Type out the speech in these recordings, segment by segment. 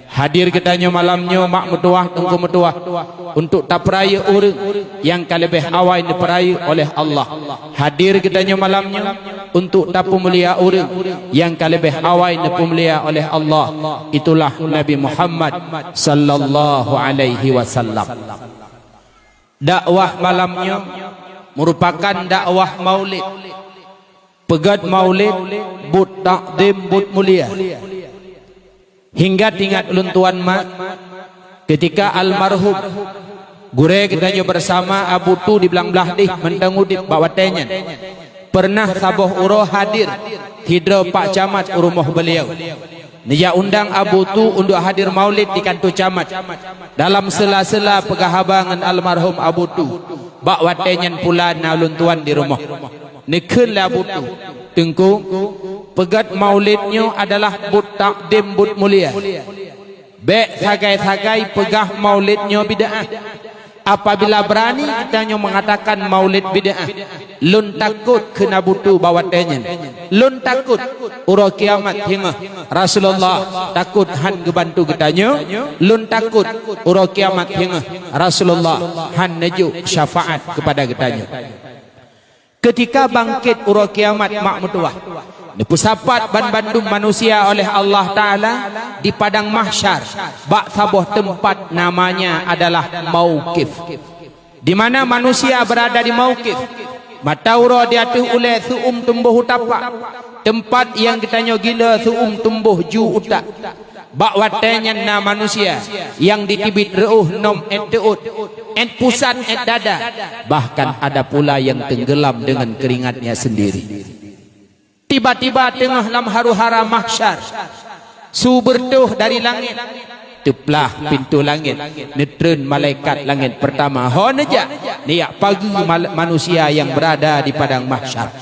Hadir kitanya malamnya mak metuah tengku metuah untuk tak peraya orang yang kalebih awal diperaya oleh Allah. Hadir kitanya malamnya untuk tak pemulia orang yang kalebih awal dipemulia oleh Allah. Itulah Nabi Muhammad sallallahu alaihi wasallam. Dakwah malamnya merupakan dakwah maulid. Pegat maulid but takdim but mulia. Hingga tingkat ulun tuan mak ketika almarhum gure kitanya bersama Abu Tu di belang-belah dih mendangudip bawatenya pernah saboh uro hadir hidra Pak Camat rumah beliau. Dia undang Abu Tu untuk hadir maulid di kantor camat. Dalam sela-sela pegahabangan almarhum Abu Tu bawatenya pula na ulun tuan di rumah. Nikun lah Abu Tu tengku pegat maulidnya adalah but takdim but mulia. Bek sagai-sagai pegah maulidnya bid'ah. Apabila berani kitanya mengatakan maulid bid'ah, lun takut kena butu bawatenya. Lun takut ura kiamat hingga Rasulullah takut han gebantu kitanya. Lun takut ura kiamat hingga Rasulullah han neju syafaat kepada kitanya. Ketika bangkit ura kiamat mak metuah dipusapat bandum manusia oleh Allah Ta'ala di padang mahsyar. Bak sabuh tempat namanya adalah mauqif, di mana manusia berada di mauqif. Matauro diatuh oleh suum tumbuh tapak, tempat yang kitanya gila suum tumbuh ju utak. Bak watenya na manusia yang ditibit reuh nom et teut et pusat et dada, bahkan ada pula yang tenggelam dengan keringatnya sendiri. Tiba-tiba tengah dalam haru-hara mahsyar subertuh dari langit, teplah pintu langit, netren malaikat langit pertama honeja niak pagi manusia yang berada di padang mahsyar.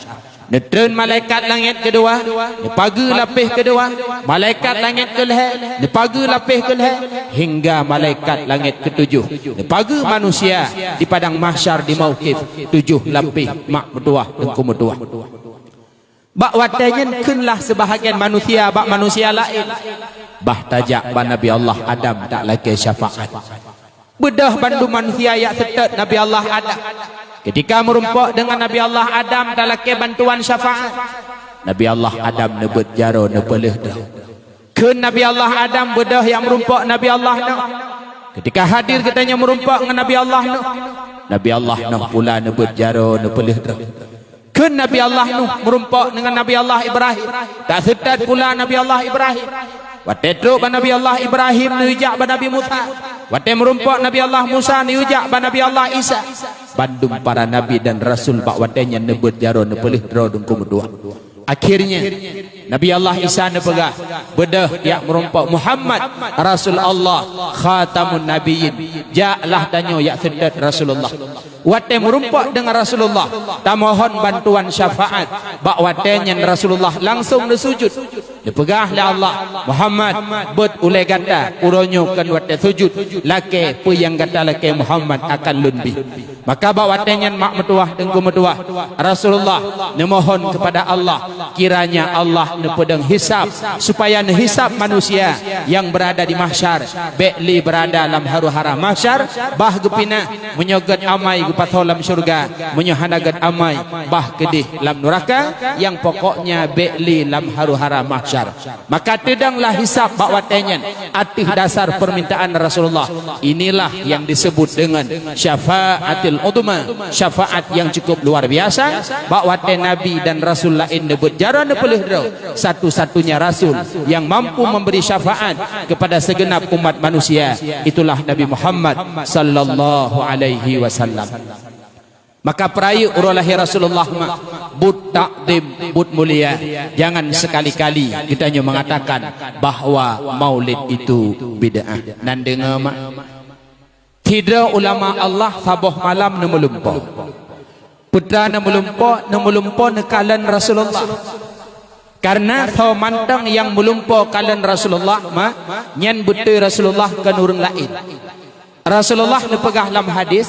Netren malaikat langit kedua, pagi lapis kedua, malaikat langit keleh, pagi lapis keleh, hingga malaikat langit ketujuh. Pagi manusia di padang mahsyar di mauqif, tujuh lapis mak metuah tengku metuah. Bak watanya kenlah sebahagian manusia bak manusia lain. Bah tajak ban Nabi Allah Adam tak lagi syafaat. Bedah bandu manusia yang setet Nabi Allah Adam. Ketika merumpuk dengan Nabi Allah Adam tak lagi bantuan syafaat. Nabi Allah Adam nebut jaro nepeleh dah. Ken Nabi Allah Adam bedah yang merumpuk Nabi Allah Nuh. Ketika hadir katanya merumpuk dengan Nabi Allah Nuh. Nabi Allah Nuh pula nebut jaro nepeleh dah. Ke Nabi Allah Nuh merumpuk dengan Nabi Allah Ibrahim. Tak setat pula Nabi Allah Ibrahim. Watetruk ban Nabi Allah Ibrahim nujak ban Nabi Musa. Wate merumpuk Nabi Allah Musa nujak ban Nabi Allah Isa. Bandum para nabi dan rasul bak watenya nebut jaro nepelih dro dengku medua. Akhirnya Nabi Allah Isa nepegah bedah yang merumpuk Muhammad Rasul Allah khatamun nabiyyin. Ja'lah danyo ya sedat Rasulullah. Wate merumpuk dengan Rasulullah tak mohon bantuan syafaat. Bak watenya Rasulullah langsung disujud. Dipegah oleh Allah Muhammad bet ulai gata uronyo kan wate sujud lake pu yang gata lake Muhammad akan lunbi. Maka bak watenya mak metuah dengku metuah Rasulullah nemohon kepada Allah kiranya Allah nepedeng hisab supaya hisab manusia yang berada di mahsyar bekli berada dalam haru-hara mahsyar bah gepina menyogat amai gepat dalam syurga menyohanagat amai bah kedih dalam neraka yang pokoknya bekli dalam haru-hara mahsyar. Maka tedanglah hisab bak watenya atih dasar permintaan Rasulullah. Inilah yang disebut dengan syafaatil udma, syafaat yang cukup luar biasa. Bak wate nabi dan rasul lain debut jaran nepelih dro satu-satunya rasul yang mampu memberi syafaat kepada segenap umat manusia itulah Nabi Muhammad sallallahu alaihi wasallam. Maka peraya urulahi Rasulullah but takdim but mulia. Jangan sekali-kali kita hanya mengatakan bahwa maulid itu bid'ah. Nan dengar mak tidak ulama Allah sabuh malam nemulumpo putra nemulumpo nekalan Rasulullah. Karena tau mantang yang melumpo kalan Rasulullah nyen betul Rasulullah ke nurun lain. Rasulullah nepegah dalam hadis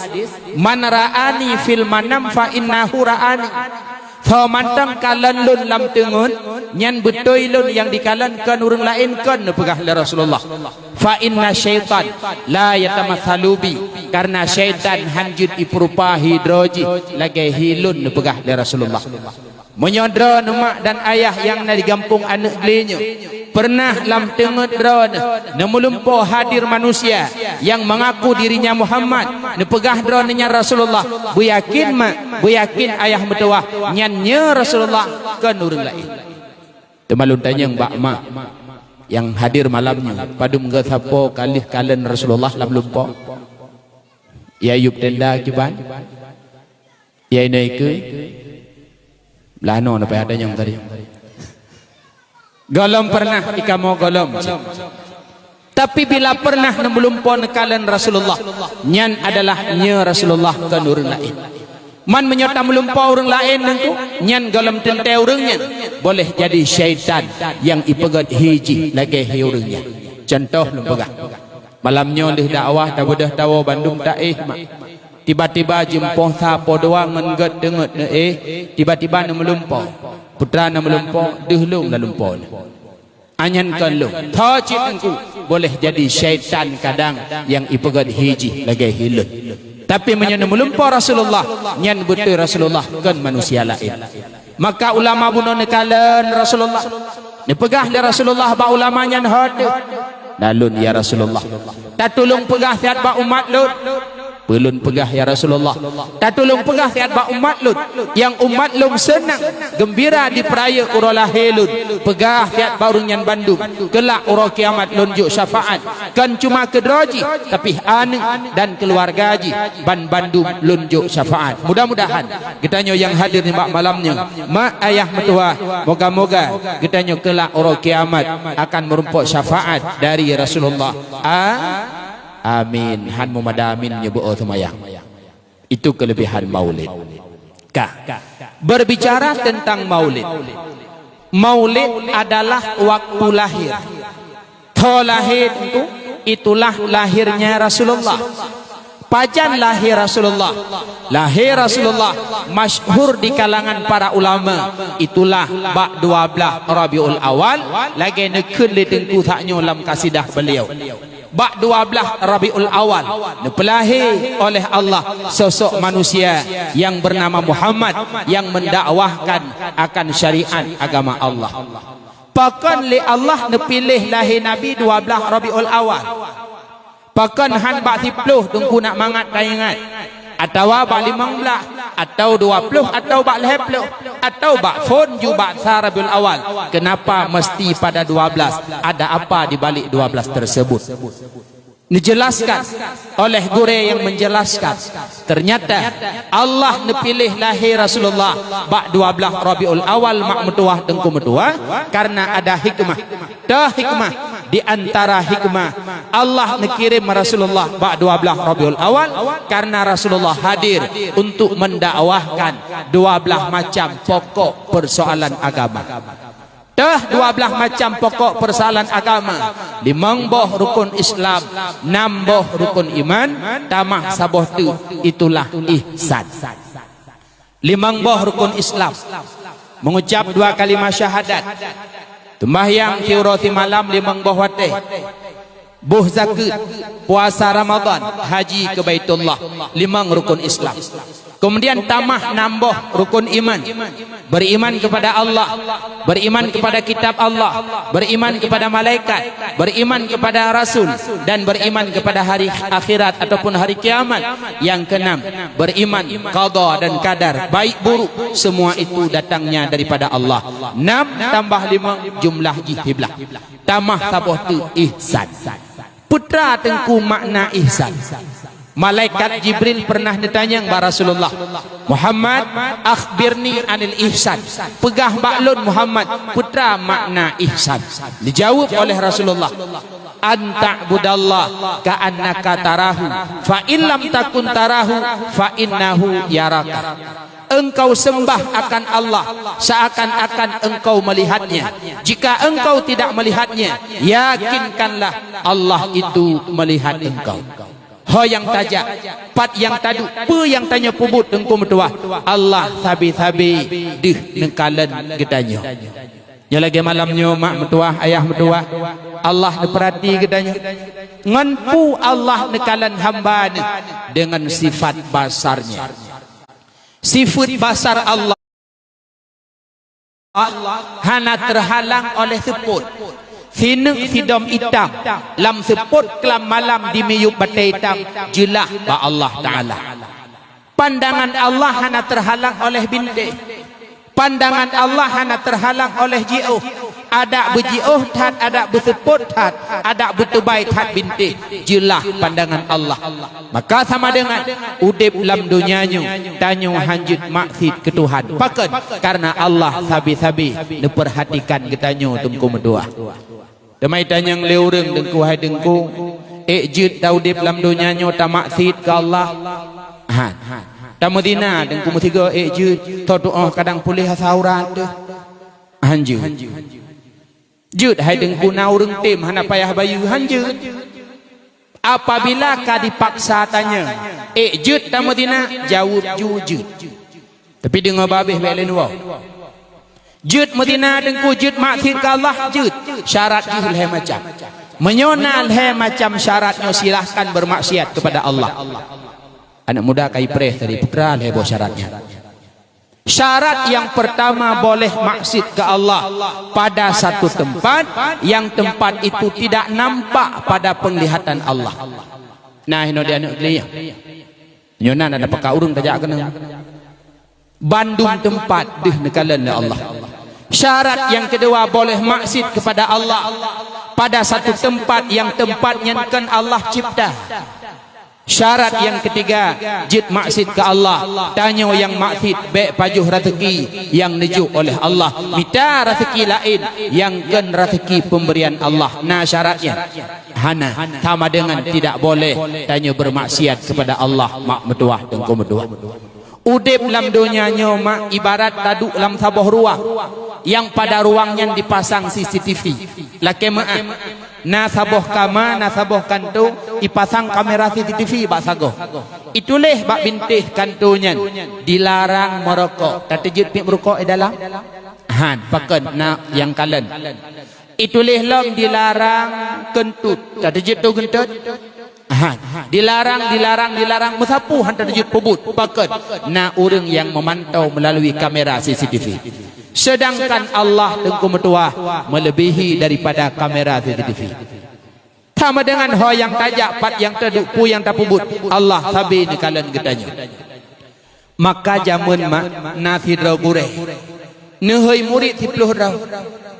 man ra'ani fil manam fa innahu ra'ani Tho mantang kalan lun lam tengun nyan betul lun yang dikalankan urang lain kan pegah le Rasulullah. Fa inna syaitan la yatamathalu bi, karena syaitan hanjut iperupa hidroji lagi hilun pegah le Rasulullah. Menyodra mak dan ayah yang na digampung anak gelinyo pernah lam tengut drone nemulumpo hadir manusia yang mengaku dirinya Muhammad nepegah drone nya Rasulullah bu yakin ayah metuah nyannya Rasulullah ke nurun lain temalun tanya mbak mak yang hadir malamnya padum gasapo kalih kalen Rasulullah lam lumpo ya yub tenda kiban ya inaike lano apa ada yang tadi golom pernah ikamo golom tapi bila pernah nemulumpo nekalan Rasulullah nyan adalah nya Rasulullah ke nurun lain man menyota melumpo orang lain nengku nyan golom tente orangnya boleh jadi syaitan yang ipegat hiji lagi orangnya contoh lumpegah malamnya lih dakwah dah bedah tawa Bandung taih mak tiba-tiba jempoh sapo doang menget denget tiba-tiba nama lumpau putra nama lumpau dehlung dah lumpau anyan kalung thacit engku boleh jadi syaitan kadang yang ipegat hiji lagi hilut tapi menyana melumpau Rasulullah nyan betul Rasulullah kan manusia lain maka ulama bunuh nekalan Rasulullah dipegah dari Rasulullah ba ulama nyan hadir nalun ya Rasulullah tak tolong pegah siat ba umat lut pelun pegah ya Rasulullah tak tolong pegah siat ba umat lut yang umat lum senang gembira di peraya uralah helun pegah siat ba urang nyan Bandung kelak ura kiamat lunjuk syafaat kan cuma kedroji tapi anak dan keluarga ji ban Bandung lunjuk syafaat mudah-mudahan kita yang hadir di malamnya mak ayah metua moga-moga kita kelak ura kiamat akan merumpuk syafaat dari Rasulullah amin han mumadamin nyebut semayang itu kelebihan maulid berbicara tentang maulid adalah waktu lahir lahir itulah lahirnya Rasulullah pajan lahir Rasulullah masyhur di kalangan para ulama itulah bak 12 Rabiul Awal lagi nekeun le tengku taknya dalam kasidah beliau bak 12 Rabiul Awal dipelahi oleh Allah sosok manusia yang bernama Muhammad yang mendakwahkan akan syariat agama Allah pakan li Allah nepilih lahir Nabi 12 Rabiul Awal pakan han bak 10 tungku nak mangat tayangan atau bak 15 atau 20 atau bak 10 atau bak fon ju bak Rabiul Awal kenapa mesti pada 12 ada apa di balik 12 tersebut dijelaskan oleh guru yang menjelaskan ternyata Allah nepilih lahir Rasulullah bak 12 Rabiul Awal mak metuah tengku metuah karena ada hikmah di antara hikmah Allah nekirim Rasulullah bak 12 Rabiul Awal karena Rasulullah hadir untuk mendakwahkan 12 macam pokok persoalan agama 12 macam pokok persoalan agama 5 boh rukun Islam 6 boh rukun iman tamah saboh tu itulah ihsan 5 boh rukun Islam mengucap 2 kalimah syahadat sembahyang qiraati malam 5 boh watih buh zakat puasa Ramadan haji ke Baitullah 5 rukun Islam kemudian tamah nambah rukun iman beriman kepada Allah beriman kepada kitab Allah beriman kepada malaikat beriman kepada rasul dan beriman kepada hari akhirat ataupun hari kiamat yang keenam beriman qada dan kadar baik buruk semua itu datangnya daripada Allah 6 tambah 5 jumlah jihiblah tamah saboh tu ihsan putra tengku makna ihsan malaikat Jibril pernah ditanya kepada Rasulullah Muhammad akhbirni anil ihsan pegah baklun Muhammad putra makna ihsan dijawab oleh Rasulullah anta budallah ka'annaka tarahu fa illam takun tarahu fa innahu yaraka engkau sembah akan Allah seakan-akan engkau melihatnya jika engkau tidak melihatnya yakinkanlah Allah itu melihat engkau ho yang tajak, pat yang tadu, pe yang tanya pubut dengku metua. Allah sabi-sabi dih nengkalan gedanya. Ya lagi malamnya mak metua, ayah metua, Allah diperhati gedanya. Nganpu Allah nekalan hamba dengan sifat basarnya. Sifat basar Allah hana terhalang oleh seput. Sineng sidom hitam lam seput kelam malam di miyuk batai hitam jelah ba Allah Ta'ala. Pandangan Allah hana terhalang oleh binte. Pandangan Allah hana terhalang oleh ji'uh. Ada berji'uh tat, ada berseput tat, ada bertubai tat binte. Jelah pandangan Allah. Maka sama dengan udip lam dunianya tanyo hanjut maksud ke Tuhan. Pakan karena Allah sabi-sabi diperhatikan ketanyo tungku medua. Demai tanyang leureng dengku hai dengku ejid daudip lam dunianya ta maksud ke Allah. Han tamu dina dengku mutiga ejid to doa kadang pulih hasaurat deh. Hanjut jud hai dengku naureng tim hana payah bayu hanjut. Apabila ka dipaksa tanya ejid tamu dina jawab jujud. Tapi dengar babeh belen wa. Jud Madinah dengku jud maksud ke Allah jud syarat jud leh macam menyonal leh macam syaratnya silahkan bermaksiat kepada Allah. Anak muda kai preh tadi putra leh bo syaratnya. Syarat yang pertama boleh maksud ke Allah pada satu tempat yang tempat itu tidak nampak pada penglihatan Allah. Nah ini dia anak dia nyonan ada peka urung tajak kena Bandung tempat dih nekalan Allah. Syarat yang kedua boleh maksud kepada Allah pada satu tempat yang tempatnya kan Allah cipta. Syarat yang ketiga jid maksud ke Allah tanya yang maksud baik pajuh rezeki yang nejuk oleh Allah minta rezeki lain yang kan rezeki pemberian Allah. Nah syaratnya hana sama dengan tidak boleh tanya bermaksiat kepada Allah mak metuah dengku metuah. Udip lam dunianya mak ibarat taduk lam sabah ruang yang pada ruangnya dipasang CCTV. Laki maaf na sabah kama na sabah kantu dipasang kamera CCTV bak sagoh. Itulah bak bintih kantunya dilarang merokok. Kata jid pik merokok dalam han paken na yang kalen. Itulah lam dilarang kentut. Kata jid tu kentut dilarang mesapu hantar jud pebut paket na orang yang memantau melalui kamera CCTV. Sedangkan Allah dengku metua melebihi daripada kamera CCTV. Sama dengan ho yang tajak pat yang terduk pu yang tak pebut Allah sabi ni kalan gedanya. Maka jamun mak nasidra gureh nehoi murid 10 rau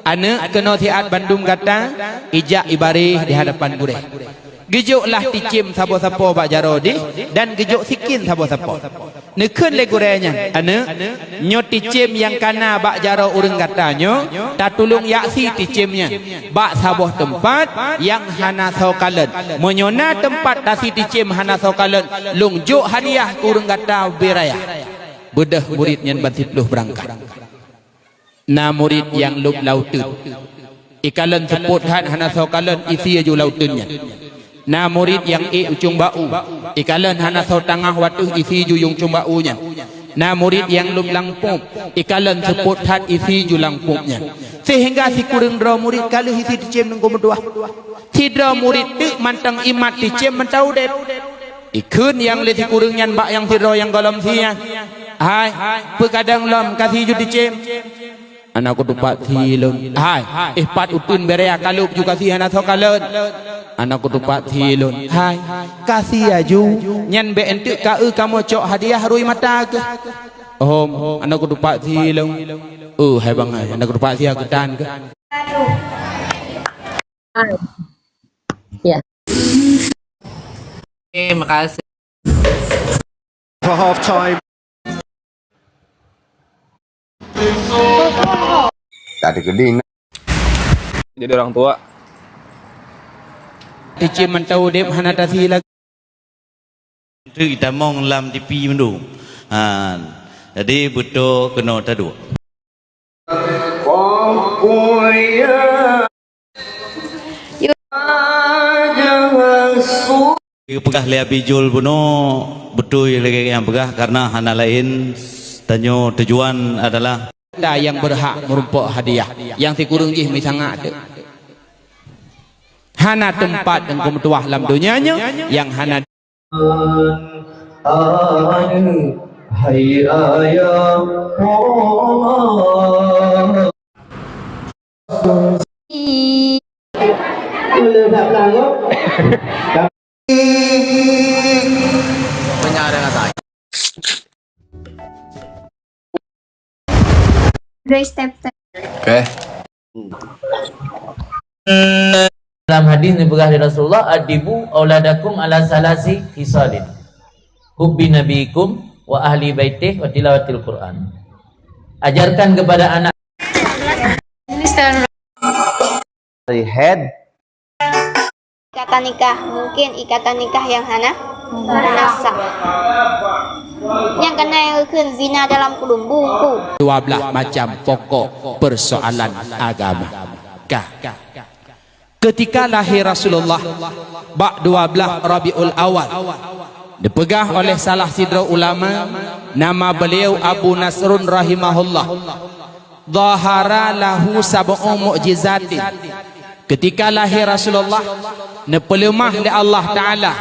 anak kena tiat Bandung kata ijak ibarih di hadapan gureh. Gejoklah ticim sabo-sabo bak jarodi dan gejok sikin sabo-sabo. Nekun le gurenya ane nyot ticim yang kana bak jaro urang katanya ta tulung yaksi ticimnya bak saboh tempat yang hana saukalan menyona tempat tasi ticim hana saukalan lung jok hadiah urang kata beraya bedah muridnya batipluh berangkat. Na murid yang lub lautun ikalan seput hana saukalan isi aju lautunnya. Na murid yang ujung bau ikalan hana sau tangah watuh isi juyung cumbaunya. Na murid yang lum langpup ikalan seput hat isi ju langpupnya. Sehingga si kurang dra murid kali isi dicem nunggu medua. Si dra murid tu mantang imat dicem mentau dep. Ikun yang le si kurang nyan bak yang si dra yang galam sinya. Hai, pekadang lam kasih ju dicem. Anak aku tupat hilun. Hai, pat utun berea kalup juga si hana sau kalun. Anak aku tupat hilun. Hai, kasih aju nyan be entuk ka kamu cok hadiah rui mata ke. Anak aku tupat hilun. Hai bang, anak aku tupat sia ketan ke. Ya. Terima kasih. For half time. Tadi keding. Jadi orang tua. Ticim mentau dep hana tasi lagi. Itu kita mong lam TV mendu. Jadi butuh kena tadu. Pegah lea bijul buno betul lagi yang pegah karena hana lain tanyo tujuan adalah ada yang berhak merumpuk hadiah yang tikurung jih misanga tu hana tempat dan kemutuah dalam dunianya yang hana Hai ayah boleh tak pelanggar Step. Dalam hadis ni berkah dari Rasulullah, adibu auladakum ala salasi hisalin hubbi nabiikum wa ahli baitih wa tilawatil Quran. Ajarkan kepada anak head Ikatan nikah, mungkin ikatan nikah yang hana nasab. Yang kena yang zina dalam kulumbu 12 macam pokok persoalan agama. Ketika lahir Rasulullah bak 12 Rabiul Awal dipegah oleh salah sidra ulama, nama beliau Abu Nasrun rahimahullah. Dhahara lahu sab'u mu'jizatin. Ketika lahir Rasulullah nepelemah oleh Allah Ta'ala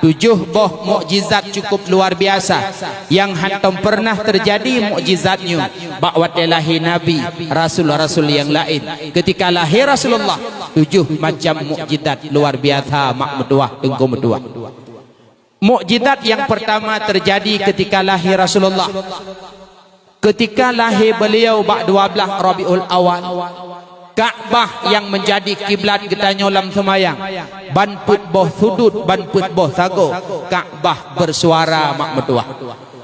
7 buah mukjizat cukup luar biasa yang hantam pernah terjadi mukjizatnya bakwat lahir Nabi Rasul-Rasul yang lain. Ketika lahir Rasulullah 7 macam mukjizat luar biasa mak metuah tengku metuah. Mukjizat yang pertama terjadi ketika lahir Rasulullah. Ketika lahir beliau bak 12 Rabiul Awal, Ka'bah yang menjadi kiblat kita nyolam semayang, ban put boh sudut, ban put boh sago, Ka'bah bersuara mak metuah.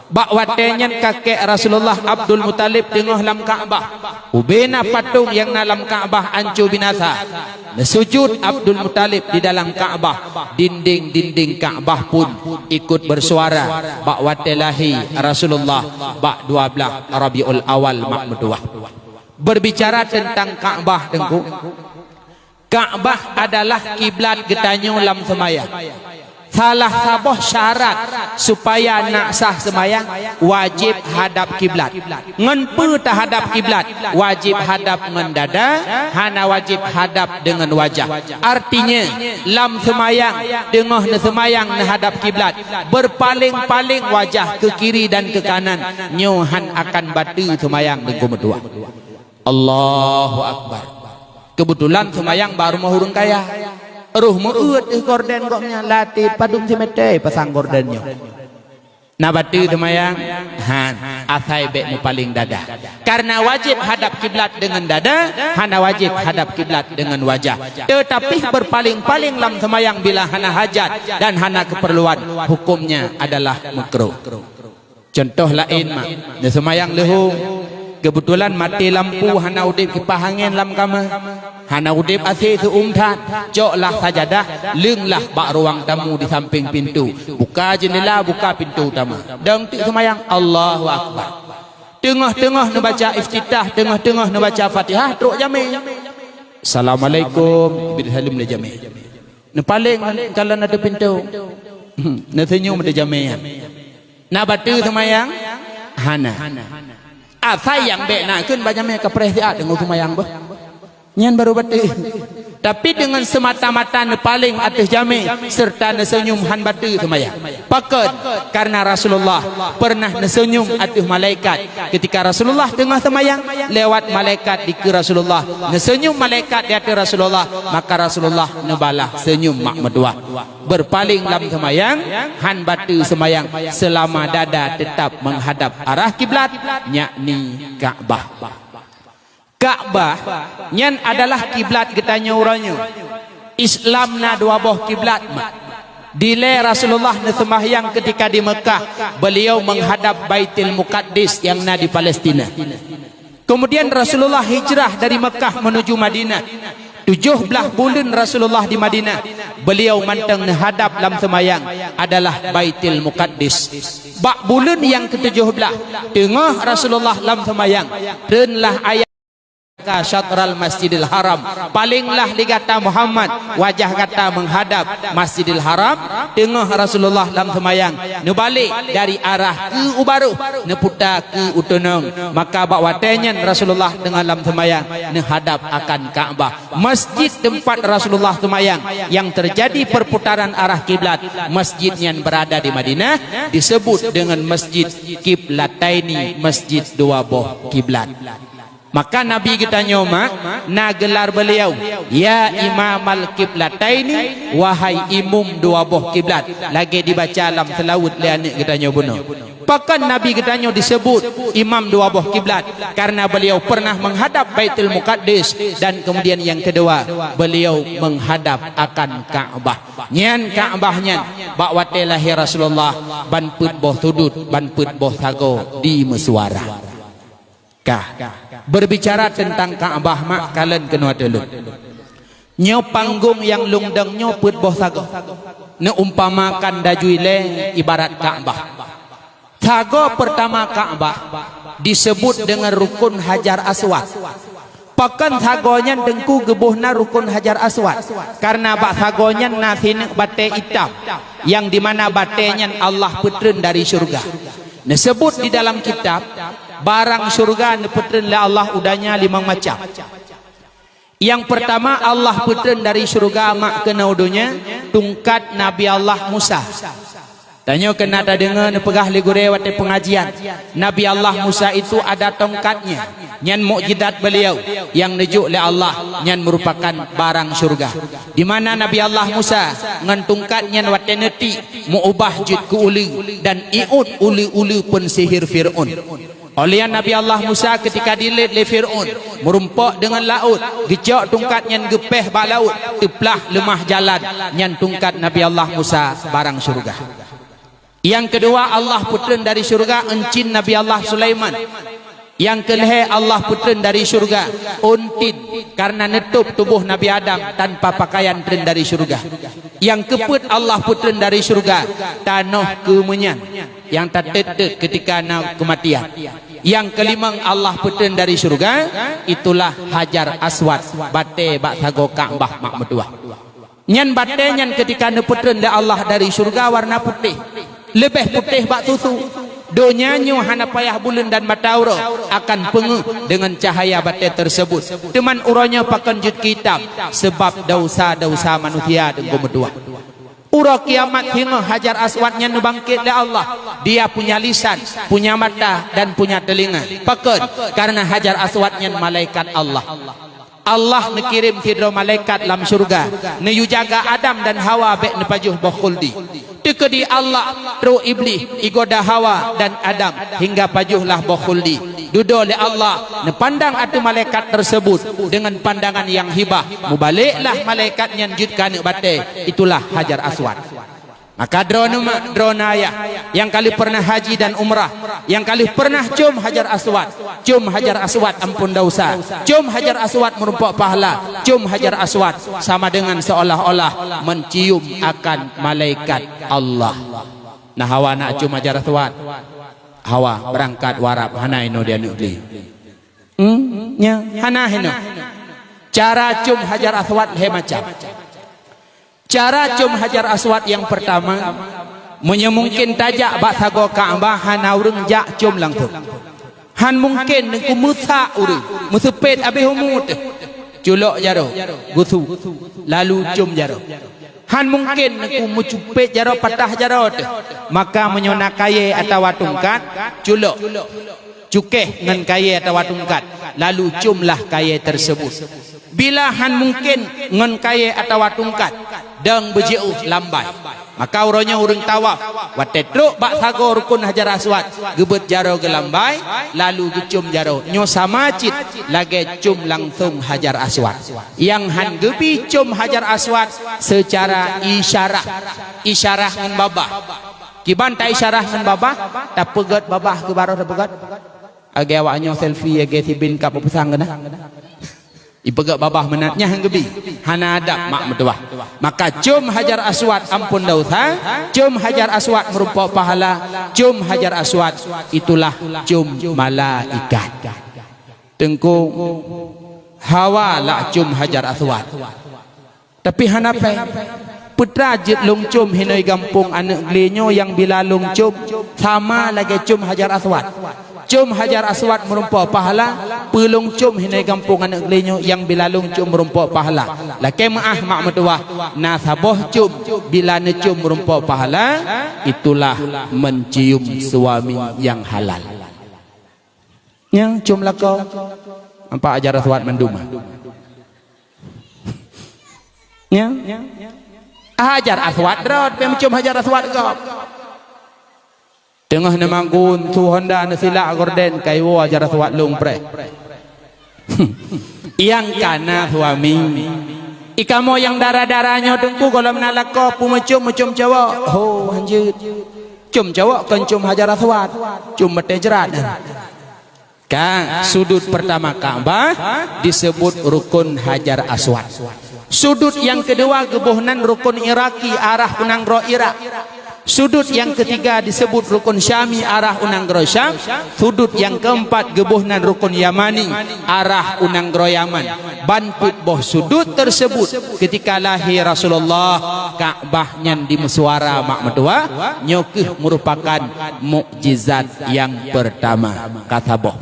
Bak watenyan kakek Rasulullah Abdul Muttalib tengah dalam Ka'bah, ubena patung yang dalam Ka'bah hancur binasa. Sujud Abdul Muttalib di dalam Ka'bah, dinding-dinding Ka'bah pun ikut bersuara. Bak watelahi Rasulullah bak 12 Rabiul Awal mak metuah. Berbicara tentang Ka'bah tengku, Ka'bah adalah kiblat getanyo lam semayang. Salah satu syarat supaya nak sah semayang wajib hadap kiblat. Ngenpe tak hadap kiblat wajib hadap ngan dada, hana wajib hadap dengan wajah. Artinya lam semayang tengah na semayang na hadap kiblat, berpaling-paling wajah ke kiri dan ke kanan, nyohan akan batu semayang dengan kedua. Allahu Akbar. Kebetulan semayang baru mahurung kaya. Ruh muut gorden goknya latih padum si mete pasang gordennya. Nabatu semayang han asai bek mu paling dada. Karena wajib hadap kiblat dengan dada, hana wajib hadap kiblat dengan wajah. Tetapi berpaling-paling lam semayang bila hana hajat dan hana keperluan, hukumnya adalah makruh. Contoh lain mak, ne semayang lehu kebetulan mati lampu hana udip kipas angin lam kamar, hana udip asih seumtat, coklah sajadah, lenglah bak ruang tamu di samping pintu, buka jendela, buka pintu utama, dan tik semayang Allahu Akbar. Tengah-tengah nak baca iftitah, tengah-tengah nak baca Fatihah, teruk jami. Assalamualaikum, bila salim le jami. Nak paling kalau ada pintu, nak senyum ada jami. Nak batu semayang hana. Sayang bek nak kun banyak mereka perhatian dengan semayang bah. Nyan baru batu. Tapi dengan semata-mata ne paling atas jami serta ne senyum han batu semayang. Pakad karena Rasulullah pernah ne senyum atas malaikat ketika Rasulullah tengah semayang, lewat malaikat di ke Rasulullah. Ne senyum malaikat di atas Rasulullah, maka Rasulullah ne balah senyum mak medua. Berpaling dalam semayang, han batu semayang selama dada tetap menghadap arah kiblat, yakni Ka'bah. Ka'bah nyan adalah kiblat getanya uranya. Islam na dua boh kiblat mak. Dile Rasulullah na sembahyang ketika di Mekah, beliau menghadap Baitul Muqaddis yang na di Palestina. Kemudian Rasulullah hijrah dari Mekah menuju Madinah. 17 bulan Rasulullah di Madinah, beliau manteng hadap dalam semayang adalah Baitul Muqaddis. Bak bulan yang ke-17 tengah Rasulullah dalam semayang, renlah ayat syatral Masjidil Haram. Palinglah digata Muhammad wajah kata menghadap Masjidil Haram, tengah Rasulullah dalam semayang, ne balik dari arah ke ubaruh, ne putar ke utunung, maka bawatenyan Rasulullah dengan dalam semayang ne hadap akan Kaabah. Masjid tempat Rasulullah semayang yang terjadi perputaran arah kiblat, masjid yang berada di Madinah disebut dengan Masjid Kiblataini, masjid dua boh kiblat. Maka Nabi kita nyoma na gelar beliau ya Imam al-Kiblataini, wahai imum dua boh kiblat. Lagi dibaca dalam selawat le anak kita nyobuno. Bahkan Nabi kita nyo disebut imam dua boh kiblat karena beliau pernah menghadap Baitul Muqaddis, dan kemudian yang kedua beliau menghadap akan Ka'bah. Nyan Ka'bah nyan bakwate lahir Rasulullah ban put boh tudut ban put boh sago di mesuara. Berbicara tentang Ka'bah mak kalian kena dulu. Nyo panggung yang lungdeng nyo put boh sago. Ne umpamakan dajuile ibarat Ka'bah. Sago pertama Ka'bah disebut dengan rukun Hajar Aswad. Pakan sagonya dengku gebuhna rukun Hajar Aswad karena bak sagonya nasine bate hitam yang dimana batenya Allah putren dari surga. Disebut di dalam kitab barang surga neputren oleh Allah udahnya 5 macam. Yang pertama Allah putren dari surga mak kena udunya tungkat Nabi Allah Musa. Tanya kena tak dengar nepegah ligure wate pengajian. Nabi Allah Musa itu ada tongkatnya. Nyan mukjizat beliau yang nejuk oleh Allah, nyan merupakan barang surga. Di mana Nabi Allah Musa ngan tongkatnya wate neti mu ubah jid ku uli dan iut uli-uli pun sihir Fir'aun. Oleh Nabi Allah Musa ketika dilit le Fir'aun merumpak dengan laut, gejak tungkat nyan gepeh bak laut, teplah lemah jalan, nyan tungkat Nabi Allah Musa barang surga. Yang kedua Allah putren dari surga encin Nabi Allah Sulaiman. Yang kelih Allah putren dari surga untin karena netup tubuh Nabi Adam tanpa pakaian tren dari surga. Yang keput Allah putren dari surga tanah kemenyan yang tak tetet ketika kematian. Yang kelima Allah putren dari surga itulah Hajar Aswad bate bak sago Ka'bah mak medua. Nyan bate nyan ketika ne putren Allah dari surga warna putih. Lebih putih bak susu. Donyanyo hana payah bulan dan matauro akan pengu dengan cahaya bate tersebut. Teman uranya pakan jut kitab sebab dosa-dosa manusia dan berdua. Ura kiamat hingga Hajar Aswadnya bangkit oleh Allah. Dia punya lisan, punya mata dan punya telinga. Pakan karena Hajar Aswadnya malaikat Allah. Allah nekirim tidro malaikat dalam surga neyu jaga Adam dan Hawa bek nepajuh bokhuldi tekedi Allah tru iblis igoda Hawa dan Adam hingga pajuhlah bokhuldi dudo oleh Allah nepandang atu malaikat tersebut dengan pandangan yang hibah mubaliklah malaikat nyanjutkan bate itulah Hajar Aswad. Maka drona ya yang kali pernah haji dan umrah, yang kali pernah cium Hajar Aswad, cium Hajar Aswad ampun dosa, cium Hajar Aswad merumpak pahala, cium Hajar Aswad sama dengan seolah-olah mencium akan malaikat Allah. Nah Hawa nak cium Hajar Aswad, Hawa berangkat warap hana ino dia nukli, nya hana ino. Cara cium Hajar Aswad he macam. Cara cium Hajar Aswad yang pertama menyemungkin tajak bak sago Ka'bah hana urang jak cium langsung. Han mungkin nengku musa urang, musepet abih umut. Culok jaro, gusu. Lalu cium jaro. Han mungkin nengku mucupet jaro patah jaro. Maka menyona kaye atau tungkat culok. Cukeh ngan kaye atau tungkat. Lalu ciumlah kaye tersebut. Bila han mungkin ngan kaye atau tungkat dang bejeuh lambai maka urangnya urang tawaf watetruk bak sago rukun Hajar Aswad gebet jaro ke lambai lalu gecium jaro nyo samacit lagi cium langsung Hajar Aswad yang han gebi cium Hajar Aswad secara isyarah ngan babah kiban ta isyarah ngan babah ta pegat babah ke baroh ta pegat age awaknyo selfie age tibin ka pepesang kena ipegak babah menatnya hanggebi hana adab mak metuah maka cium Hajar Aswad ampun dosa cium Hajar Aswad merumpak pahala cium Hajar Aswad itulah cium malaikat tengku hawa la cum hajar aswad. Tapi hanapai putra jit long cum hinoi gampung anak glenyo yang bila long cum sama lagi cum hajar aswad. Cum hajar aswad merumpah pahala, pelong cum hinai gampung anak glenyo yang bila long cum merumpah pahala. Laki maah mak metuah nasaboh cum bila ne cum merumpah pahala, itulah mencium suami yang halal. Yang cum lakau apa ajar aswad menduma. Ya, hajar aswad rod, mencium hajar aswad kau. Tengah namanggun tu Honda nasila gorden kaiwo ajar aswad lung pre. Yang kana suami. Ikamo yang darah-darahnya tengku kalau menalako pu mencium cowok. Oh anjir. Cium cowok kan cium hajar aswad. Cium metejrat. Kang sudut pertama Ka'bah disebut rukun hajar aswad. Sudut yang kedua gebuhnan rukun Iraki arah Unanggro Irak. Sudut yang ketiga disebut rukun Syami arah Unanggro Syam. Sudut yang keempat gebuhnan rukun Yamani arah Unanggro Yaman. Banput boh sudut tersebut ketika lahir Rasulullah Ka'bahnya di Meswara mak metua nyokih merupakan mukjizat yang pertama kata boh.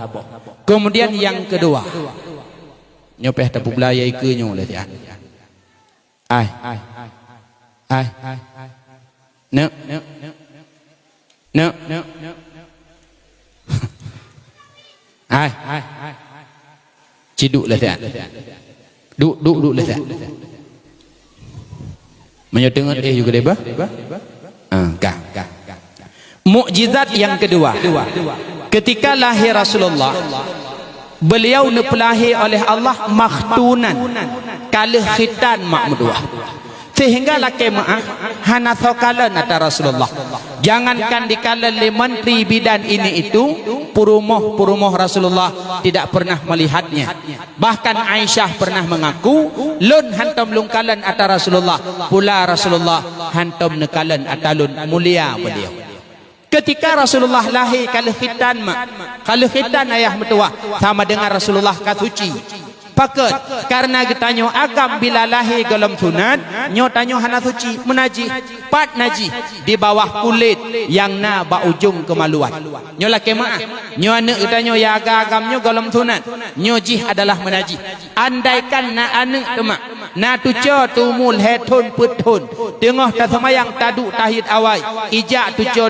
Kemudian yang kedua nyopeh tapu belaya ike nyoleh ya. Ai no ai ciduk lah tak duk lah tak menyodengar juga deba kang mukjizat yang kedua ketika lahir Rasulullah beliau dipelahi oleh Allah makhtunan kala khitan mak medua sehingga laki maah hana sokalan kata Rasulullah jangankan dikala le menteri bidan ini itu purumoh Rasulullah tidak pernah melihatnya. Bahkan Aisyah pernah mengaku lun hantam lungkalan kata Rasulullah pula Rasulullah hantam nekalan atalun mulia beliau. Ketika Rasulullah lahir kala khitan mak kala khitan ayah mertua sama dengan Rasulullah kasuci paket karena getanyo agam bila lahir dalam sunat nyo tanyo hana suci menajih pat najih di bawah kulit yang na ba ujung kemaluan nyo laki maah nyo anak getanyo ya agamnyo dalam sunat nyo jih adalah menajih andaikan na anak temak na tuco tumul hetun putun tengah ta semayang taduk tahid awai ijak tuco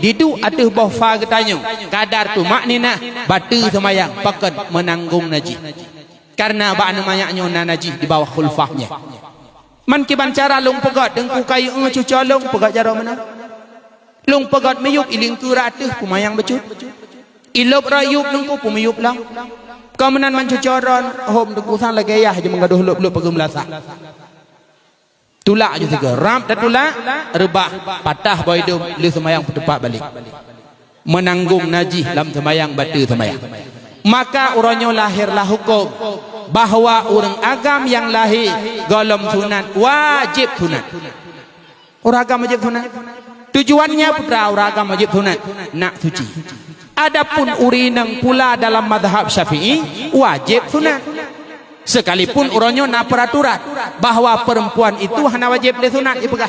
didu atuh bawah fa getanyo kadar tu mak ni nah batu semayang paket menanggung najih karena ba namanya na najih di bawah khulfahnya. Man kiban cara lung pegat dengku kayu cuca lung pegat jaro mana? Lung pegat meyup iling tu ratih kumayang becut. Ilop rayup dengku pumeyup lang. Kemenan man cuca ron hom dengku sang lagi yah je mengaduh lup pegum lasak. Tulak je tiga ram tatulak rebah patah boy dum lu semayang tepat balik. Menanggung najih dalam semayang batu semayang. Maka uranyo lahirlah hukum bahawa orang agam yang lahir golom sunat wajib sunat. Orang agam wajib sunat. Tujuannya putra orang agam wajib sunat nak suci. Adapun urinang pula dalam madhab Syafi'i wajib sunat. Sekalipun uranyo nak peraturan bahawa perempuan itu hanya wajib sunat dipegah.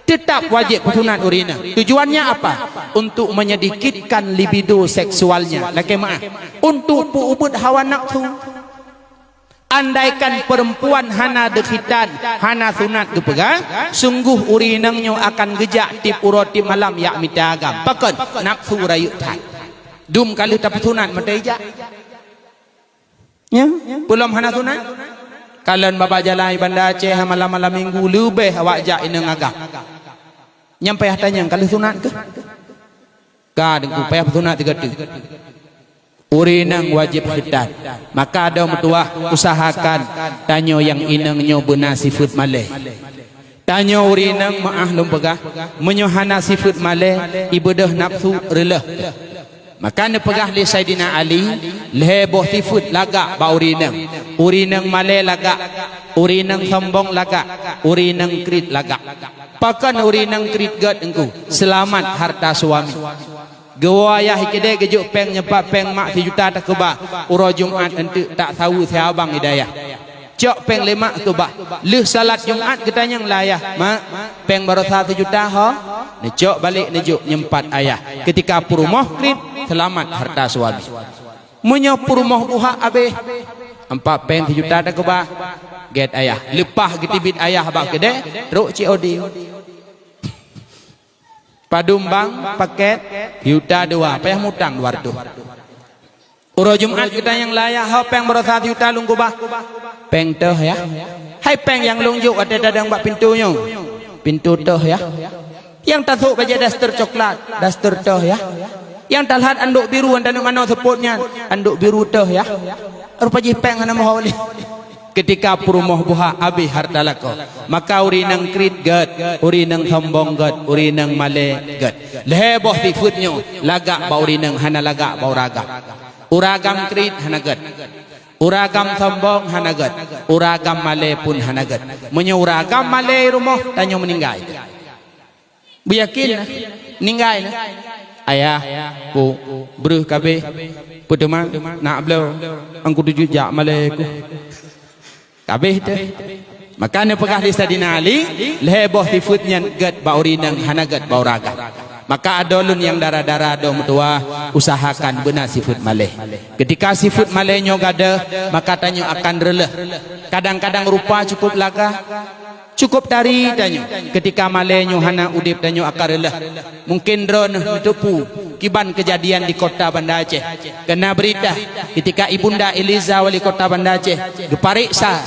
Tetap wajib sunat urina. Tujuannya apa? Untuk menyedikitkan libido seksualnya. Laki maaf. Untuk puubut hawa nafsu. Andaikan perempuan hana dekhitan, hana sunat kepegang, sungguh urinangnya akan gejak tip uroti malam yak mitagam. Pakon nafsu rayuk tak. Dum kali tapi sunat mata ijak. Ya, belum hana sunat. Kalian bapak jalan bandar Aceh malam-malam minggu lebih awak jak inang agak. Nyampai tanya kalau sunat ke? Ka dengku payah sunat 3 tu. Urinang wajib khitan. Maka ada mertua usahakan tanyo yang inangnya benar sifat maleh. Tanyo urinang maah lum pegah menyohana sifat maleh ibadah nafsu relah. Maka ne pegah li Saidina Ali leboh sifat lagak ba urinang. Urinang maleh lagak, urinang sombong lagak, urinang krit lagak. Pakan urinang krit gad engku selamat harta suami. Gewayah ikide gejuk peng nyepat peng mak 1 juta tak kebah. Uro Jumat ente tak tahu saya abang hidayah. Cok peng lemak tu bah. Leh salat Jumat ketanya layah. Mak peng baru 1 juta ha. Ni cok balik nejuk nyempat ayah. Ketika purmoh krit selamat harta suami. Menyo purmoh buha habis. 4 peng 1 juta tak kebah. Get ayah. Lepas getibit ayah bak kede, ruk COD. Padumbang paket juta 2 payah mutang 200. Uro Jumat kita yang layak ha peng baru 1 juta lung kubah. Peng teh ya. Hai peng yang lungjuk ada dadang bak pintunya. Pintu teh ya. Yang tasuk baca daster coklat, daster teh ya. Yang talhat anduk biru anda nak mana seputnya, anduk biru teh ya. Rupaji peng hana mau boleh. Ketika purmoh buha habis harta lako, maka uri nang krit gad, uri nang sombong gad, uri nang male gad. Leheboh sifutnya lagak bau uri nang hana lagak bau raga. Uragam krit hana gad, uragam sombong hana gad, uragam male pun hana gad. Menyuragam male rumah tanya meninggal. Biyakin meninggal. Ayah, bu, beruh kabe, pedemang, nak beliau, angku 7 jak male ku. Kabeh tu. Makanya pegah di Sadina Ali, leheboh sifutnya gad bauri nang hanagat bauraga. Maka adolun yang darah-darah do mutua usahakan benar sifut maleh. Ketika sifut malehnya gada, maka tanyo akan releh. Kadang-kadang rupa cukup laga, cukup tari tanyo. Ketika malehnya hana udip tanyo akan releh. Mungkin drone tepu kiban kejadian di kota Banda Aceh. Kena berita ketika Ibunda Eliza wali kota Banda Aceh gepariksa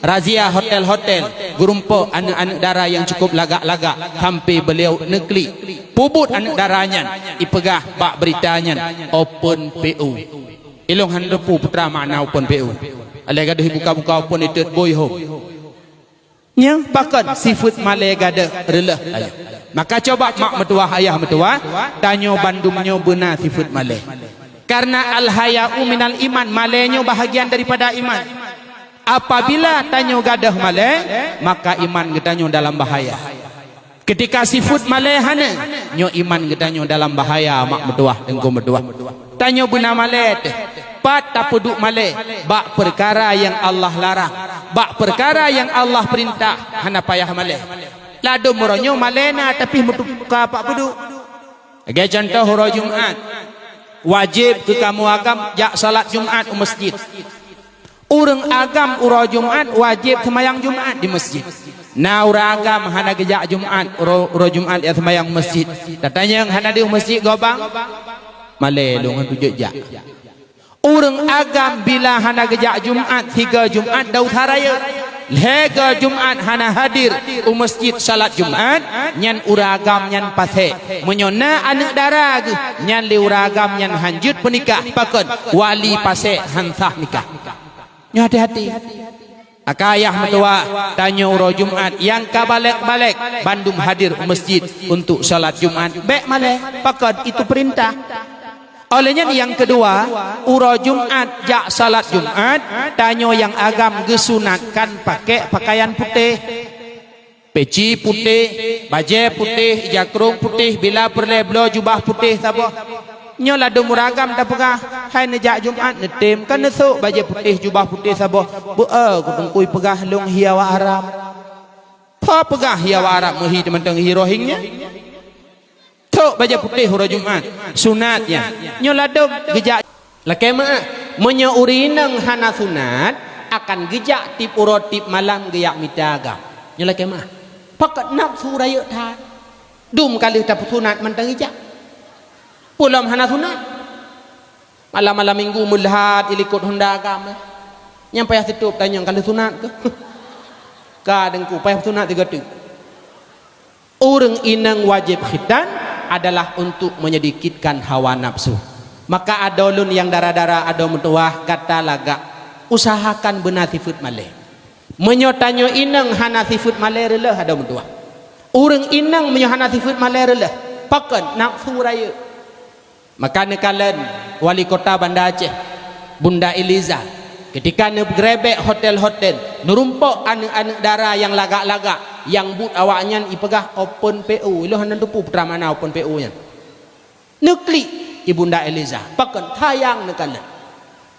razia hotel-hotel gerumpo anak-anak dara yang cukup lagak-lagak hampir beliau negeri pubut anak daranya ipegah bak beritanya open PU ilong handepu putra makna open PU alai gaduh buka-buka open itu boy home nya bahkan sifat malai gada relah ayo. Maka coba mak mertua ayah mertua tanyo bandungnya benar sifat malai. Karena al-haya'u minal iman, malainya bahagian daripada iman. Apabila tanyo gadah malai, maka iman getanyo dalam bahaya. Ketika sifat malai hana, nyo iman getanyo dalam bahaya mak mertua engko mertua. Tanyo benar malai pat tak peduk malai bak perkara yang Allah larang, bak perkara yang Allah perintah hana payah malai. Lado moronyo malena tapi mutuka pak peduk. Agak contoh hura Jumat. Wajib ke kamu agam jak salat Jumat di masjid. Urang agam ura Jumat wajib semayang Jumat di masjid. Nah ura agam hana gejak Jumat ura Jumat ya semayang masjid. Datanya yang hana di masjid gobang malai lungan 7 jak. Urang agam bila hana gejak Jumat 3 Jumat dau haraya. Lega Jumat hana hadir masjid salat Jumat nyan uragam nyan pase menyona anak dara nyan li uragam nyan hanjut penikah pakon wali pase hansah nikah nyo hati-hati akayah mertua tanya uro Jumat yang kabalik-balik bandung hadir masjid untuk salat Jumat baik maleh pakon itu perintah. Olehnya yang kedua, uro Jumat jak salat Jumat, tanyo yang agam gesunatkan pakai pakaian putih, peci putih, baju putih, jakrung putih, bila perleblo jubah putih sabo. Nyo lado muragam dah pegah, hai nejak Jumat netim kan nesuk baju putih jubah putih sabo. Bu kutungkui pegah long hiawa Arab. Pa pegah hiawa Arab muhi teman-teman hirohingnya. Tok baca putih hura Jumat sunatnya nyo ladog gejak lakema menyo urinang hana sunat akan gejak tip urotip malam geyak mitagam nyo lakema pakat nafsu raya tha dum kali tap sunat mentang gejak pulam hana sunat malam-malam minggu mulhat ilikut honda agam yang payah tutup tanya kali sunat ke kadang ku payah sunat 3 tu urang inang wajib khitan adalah untuk menyedikitkan hawa nafsu. Maka adolun yang darah-darah ado mentuah kata laga usahakan benar sifat malai. Menyotanyo inang hana sifat malai relah ado mentuah. Urang inang menyo hana sifat malai relah pakon nafsu raya. Maka nekalan wali kota Banda Aceh Bunda Eliza ketika negrebek hotel-hotel nerumpok anak-anak darah yang lagak-lagak yang but awaknya ipegah open PU ilo hanan tupu putra mana open PU nya Nekli ibunda Eliza pakan tayang nekala.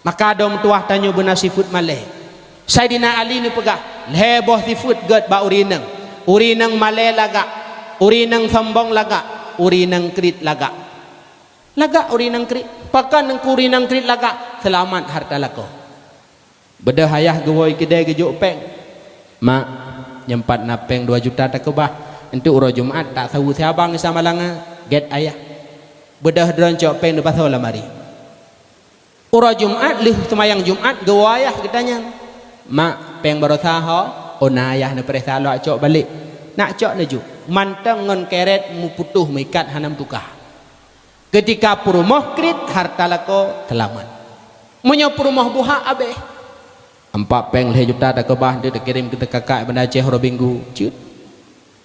Maka dom tuah tanya benar sifut malih. Saidina Ali ni pegah leboh sifut gad ba urinang. Urinang malih laga. Urinang sombong laga. Urinang krit laga. Laga urinang krit. Pakan nang urinang krit laga selamat harta lako. Bedah ayah gewoi kedai gejuk peng. Mak nyempat napeng 2 juta tak kebah. Nanti uro Jumat tak tahu siabang sama langa get ayah. Bedah droncok peng depan sola mari. Uro Jumat lih semayang Jumat gewoi ayah kitanya. Mak peng barosa ho ona ayah na peresa lo cok balik. Nak cok neju. Mantang ngon keret mu putuh mikat hanam tukah. Ketika purmoh krit harta lako selamat. Munyo purmoh buha abeh. 4 peng 2 juta tak kebah dia kirim kita kakak benda Aceh horo minggu cut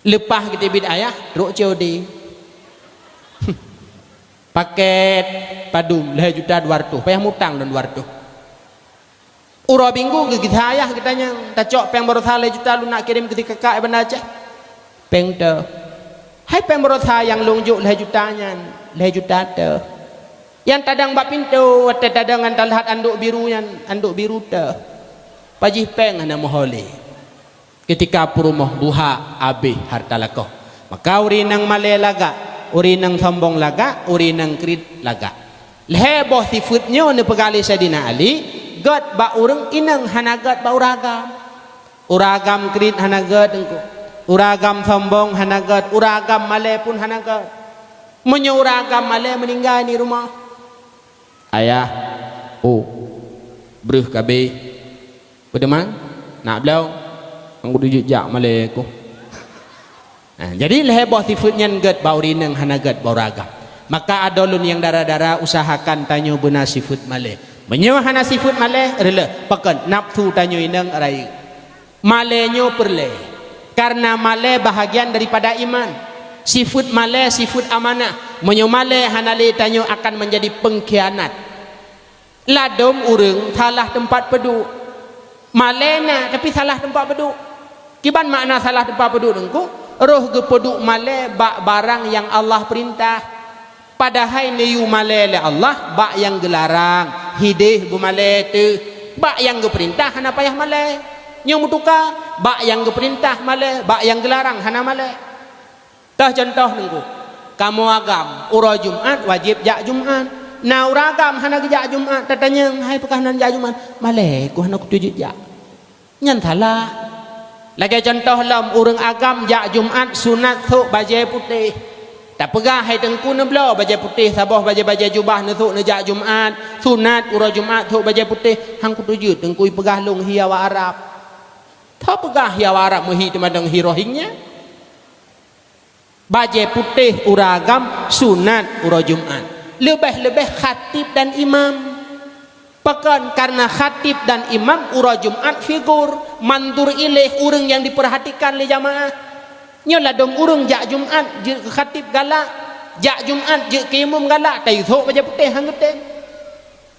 lepas kita bid ayah ruk COD paket padum 2 juta 200 payah mutang dan 200 uro minggu kita ayah kitanya tak cok peng baru 2 juta lu nak kirim kita kakak benda Aceh peng te hai peng baru yang lungjuk 2 jutanya 2 juta te yang tadang bak pintu tadang antal hat anduk biru yang anduk biru te pajih peng hana mohole ketika purmoh buha abih harta lako maka urinang male laga urinang sombong laga urinang krit laga leboh sifutnya ni pegali Saidina Ali gad ba urang inang hana gad ba uragam krit hana gad engko uragam sombong hana gad uragam male pun hana gad munyo uragam male meninggal ni rumah ayah bruh kabeh Pedeman nak belau aku dujuk jak malai aku. Jadi leboh sifutnya gad baurinang hana gad bauragam. Maka adolun yang darah-darah usahakan tanyo benar sifut malai. Menyo hana sifut malai rela pakan nafsu tanyo inang rai. Malenyo perle. Karena malai bahagian daripada iman. Sifut malai sifut amanah. Menyo malai hana le tanyo akan menjadi pengkhianat. Ladom urang salah tempat peduk. Malena tapi salah tempat peduk. Kiban makna salah tempat peduk dengku? Roh ke peduk male bak barang yang Allah perintah. Padahal niyu male le Allah bak yang gelarang. Hidih bu male tu. Bak yang ke perintah hana payah male. Nyo mutuka bak yang ke perintah male, bak yang gelarang hana male. Tah contoh dengku. Kamu agam uro Jumat wajib jak Jumat. Nah uragam hana jak Jumat tatanya hai pekanan jak Jumat malai ku hana ku tujud jak nyan salah lagi contoh lam urang agam jak Jumat sunat thuk bajai putih tak pegah hai tengku ne blo bajai putih saboh bajai jubah ne thuk ne jak Jumat sunat ura Jumat thuk bajai putih hang ku tujud tengku pegah long hiawa Arab tak pegah hiawa Arab muhi temadang hirohingnya bajai putih uragam sunat ura Jumat lebih-lebih khatib dan imam. Pakan karena khatib dan imam ura Jumat figur mandur ilih urang yang diperhatikan oleh jamaah. Nyolah dong urang jak Jumat je khatib galak, jak Jumat je ke imam galak, tai thok baja putih hang geteng.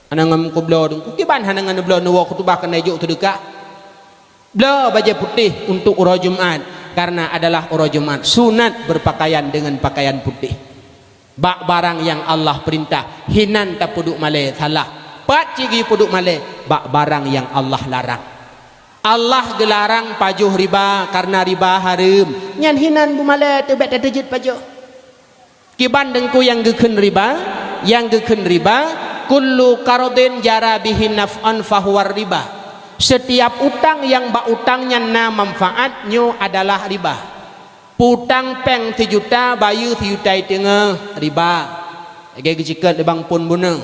Ana ngam ko blo dong, kiban hana ngana blo no khutbah kan najuk tu dekat. Blo baja putih untuk ura Jumat karena adalah ura Jumat sunat berpakaian dengan pakaian putih. Bak barang yang Allah perintah hinan tak puduk malai salah pat cigi puduk malai bak barang yang Allah larang Allah gelarang pajuh riba karena riba haram nyan hinan bu malai tu bet terjud pajuh kiban dengku yang geken riba kullu qaradin jara bihi naf'an fahuwar riba setiap utang yang bak utangnya na manfaatnya adalah riba. Putang peng 3 juta bayu 3 juta tengah riba. Lagi kecikat lebang pun bunang.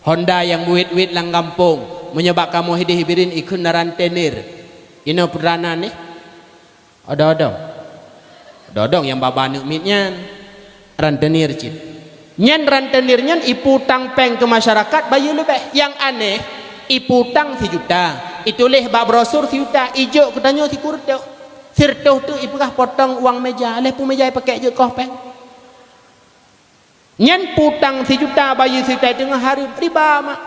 Honda yang buit-buit lang kampung menyebab kamu hidih birin ikun naran tenir. Ino perdana ni. Ada yang baba nuk mitnya rantenir cit. Nyan rantenir nyan iputang peng ke masyarakat bayu lebih. Yang aneh iputang 3 juta. Itulih bab brosur 3 juta ijo katanya 3 juta. Sirtuh tu ipukah potong uang meja leh pun meja pakai je koh peng nyan putang 3 juta bayi sitai tengah hari riba mak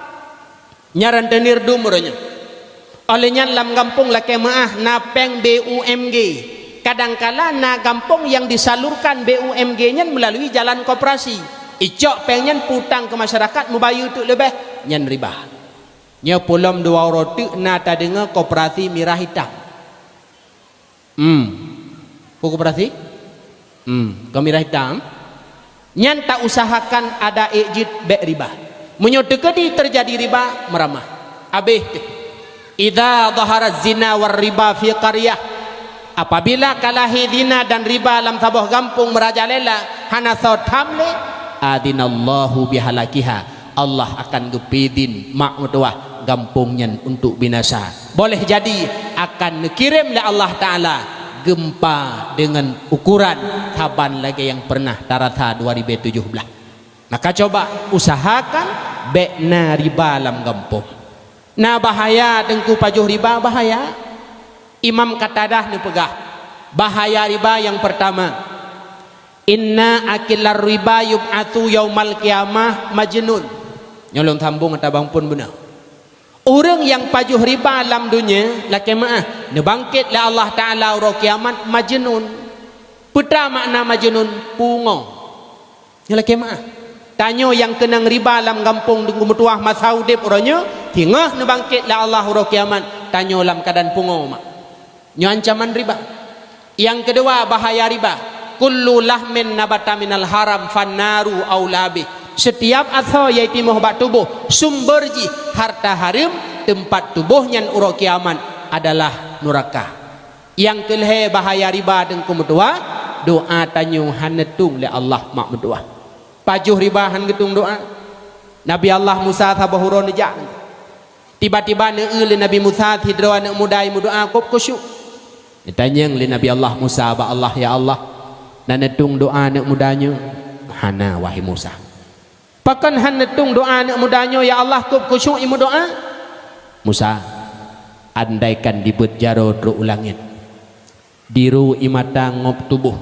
nyaran tenir dumurnya oleh nyan lam kampung laki maah na peng BUMG kadangkala na kampung yang disalurkan BUMG nyan melalui jalan koperasi icok pengen putang ke masyarakat membayar tu lebih nyan riba. Nya pulam dua roti na ta dengar koperasi mirah hitam. Koperasi? Kau mirah hitam. Nyan tak usahakan ada ejit bek riba. Menyodekedi terjadi riba meramah. Habis tu. Idza dhahara zina war riba fi qaryah. Apabila kalahi zina dan riba dalam sebuah kampung merajalela hana saut hamle adinallahu bihalakiha. Allah akan gepidin mak mutuah kampungnya untuk binasa. Boleh jadi akan kirim oleh Allah Ta'ala gempa dengan ukuran taban lagi yang pernah tarata 2017. Maka coba usahakan bekna riba dalam kampung. Nah bahaya dengku pajuh riba bahaya. Imam Qatadah ni pegah bahaya riba yang pertama, inna akilar riba yub'atu yaumal qiyamah majnun. Nyolong sambung kata bang pun benar. Orang yang pajuh riba dalam dunia laki maah ne bangkit la Allah Taala ro kiamat majnun. Putra makna majnun pungo. Ya laki maah. Tanyo yang kenang riba dalam kampung dengan mutuah masaudip orangnya tingah ne bangkit la Allah ro kiamat tanyo dalam keadaan pungo mak. Nyo ancaman riba. Yang kedua bahaya riba. Kullu lahmin nabata minal haram fannaru aulabi. Setiap asal yaitu mohbat tubuh sumberji harta haram tempat tubuhnya urok kiamat adalah neraka. Yang kelhe bahaya riba dengku mutua doa tanyu hanetung le Allah mak mutua. Pajuh riba han getung doa. Nabi Allah Musa tabahuron nejak. Tiba-tiba neul Nabi Musa hidro anak mudai mudoa kop kusyuk. Ditanya le Nabi Allah Musa ba Allah ya Allah nanetung doa anak mudanya hana wahai Musa. Pakan hanetung doa anak mudanya ya Allah kop kusyuk imu doa. Musa andaikan dibut jaro tru ulangit diru imata ngop tubuh